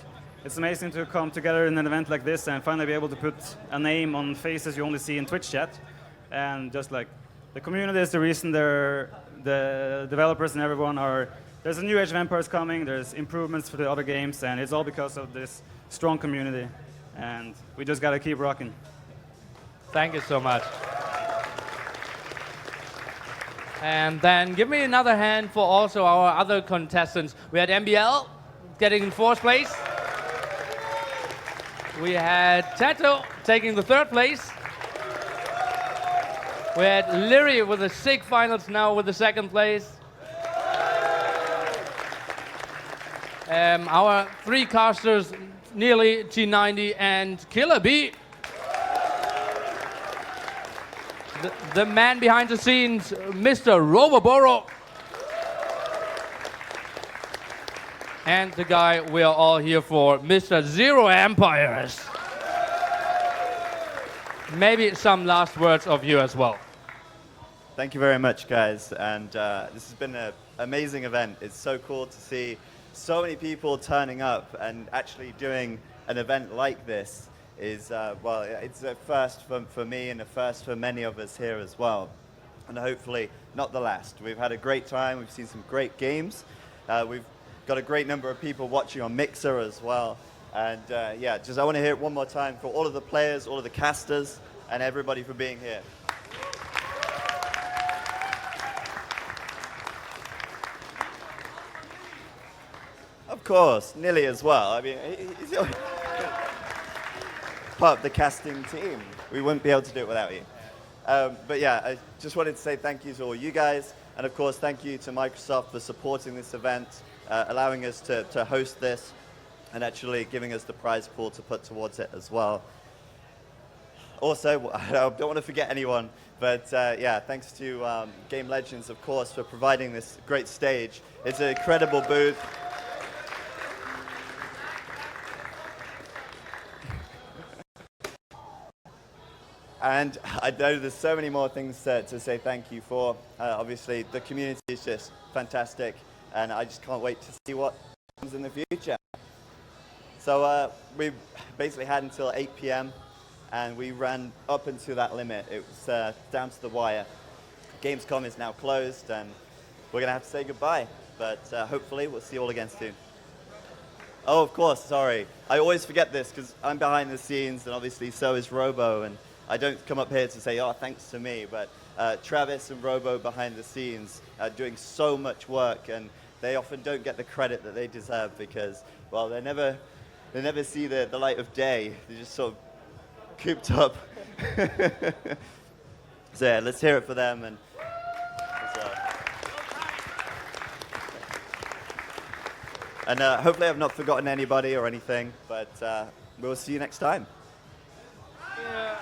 it's amazing to come together in an event like this and finally be able to put a name on faces you only see in Twitch chat. And just like, the community is the reason the developers and everyone are. There's a new Age of Empires coming, there's improvements for the other games, and it's all because of this strong community. And we just gotta keep rocking. Thank you so much. And then give me another hand for also our other contestants. We had MBL getting in 4th place. We had Tato taking the 3rd place. We had Liereyy with the SIG finals now with the 2nd place. Our 3 casters, nearly T90 and Killer B. The man behind the scenes, Mr. Roboboro. And the guy we are all here for, Mr. Zero Empires. Maybe some last words of you as well. Thank you very much, guys. And this has been an amazing event. It's so cool to see so many people turning up and actually doing an event like this. Well, it's a first for me and a first for many of us here as well. And hopefully not the last. We've had a great time. We've seen some great games. We've got a great number of people watching on Mixer as well. And yeah, I want to hear it one more time for all of the players, all of the casters, and everybody for being here. Of course, Nili as well. I mean, he's part of the casting team. We wouldn't be able to do it without you. But yeah, I just wanted to say thank you to all you guys. And of course, thank you to Microsoft for supporting this event, allowing us to host this, and actually giving us the prize pool to put towards it as well. Also, I don't want to forget anyone, but yeah, thanks to Game Legends, of course, for providing this great stage. It's an incredible booth. And I know there's so many more things to say thank you for. Obviously, the community is just fantastic, and I just can't wait to see what comes in the future. So we basically had until 8 p.m., and we ran up into that limit. It was down to the wire. Gamescom is now closed, and we're going to have to say goodbye. But hopefully, we'll see you all again soon. Oh, of course, sorry. I always forget this, because I'm behind the scenes, and obviously so is Robo, and I don't come up here to say, oh, thanks to me, but Travis and Robo behind the scenes are doing so much work, and they often don't get the credit that they deserve because, well, they never see the light of day. They're just sort of cooped up. So yeah, let's hear it for them. And hopefully I've not forgotten anybody or anything, but we'll see you next time. Yeah.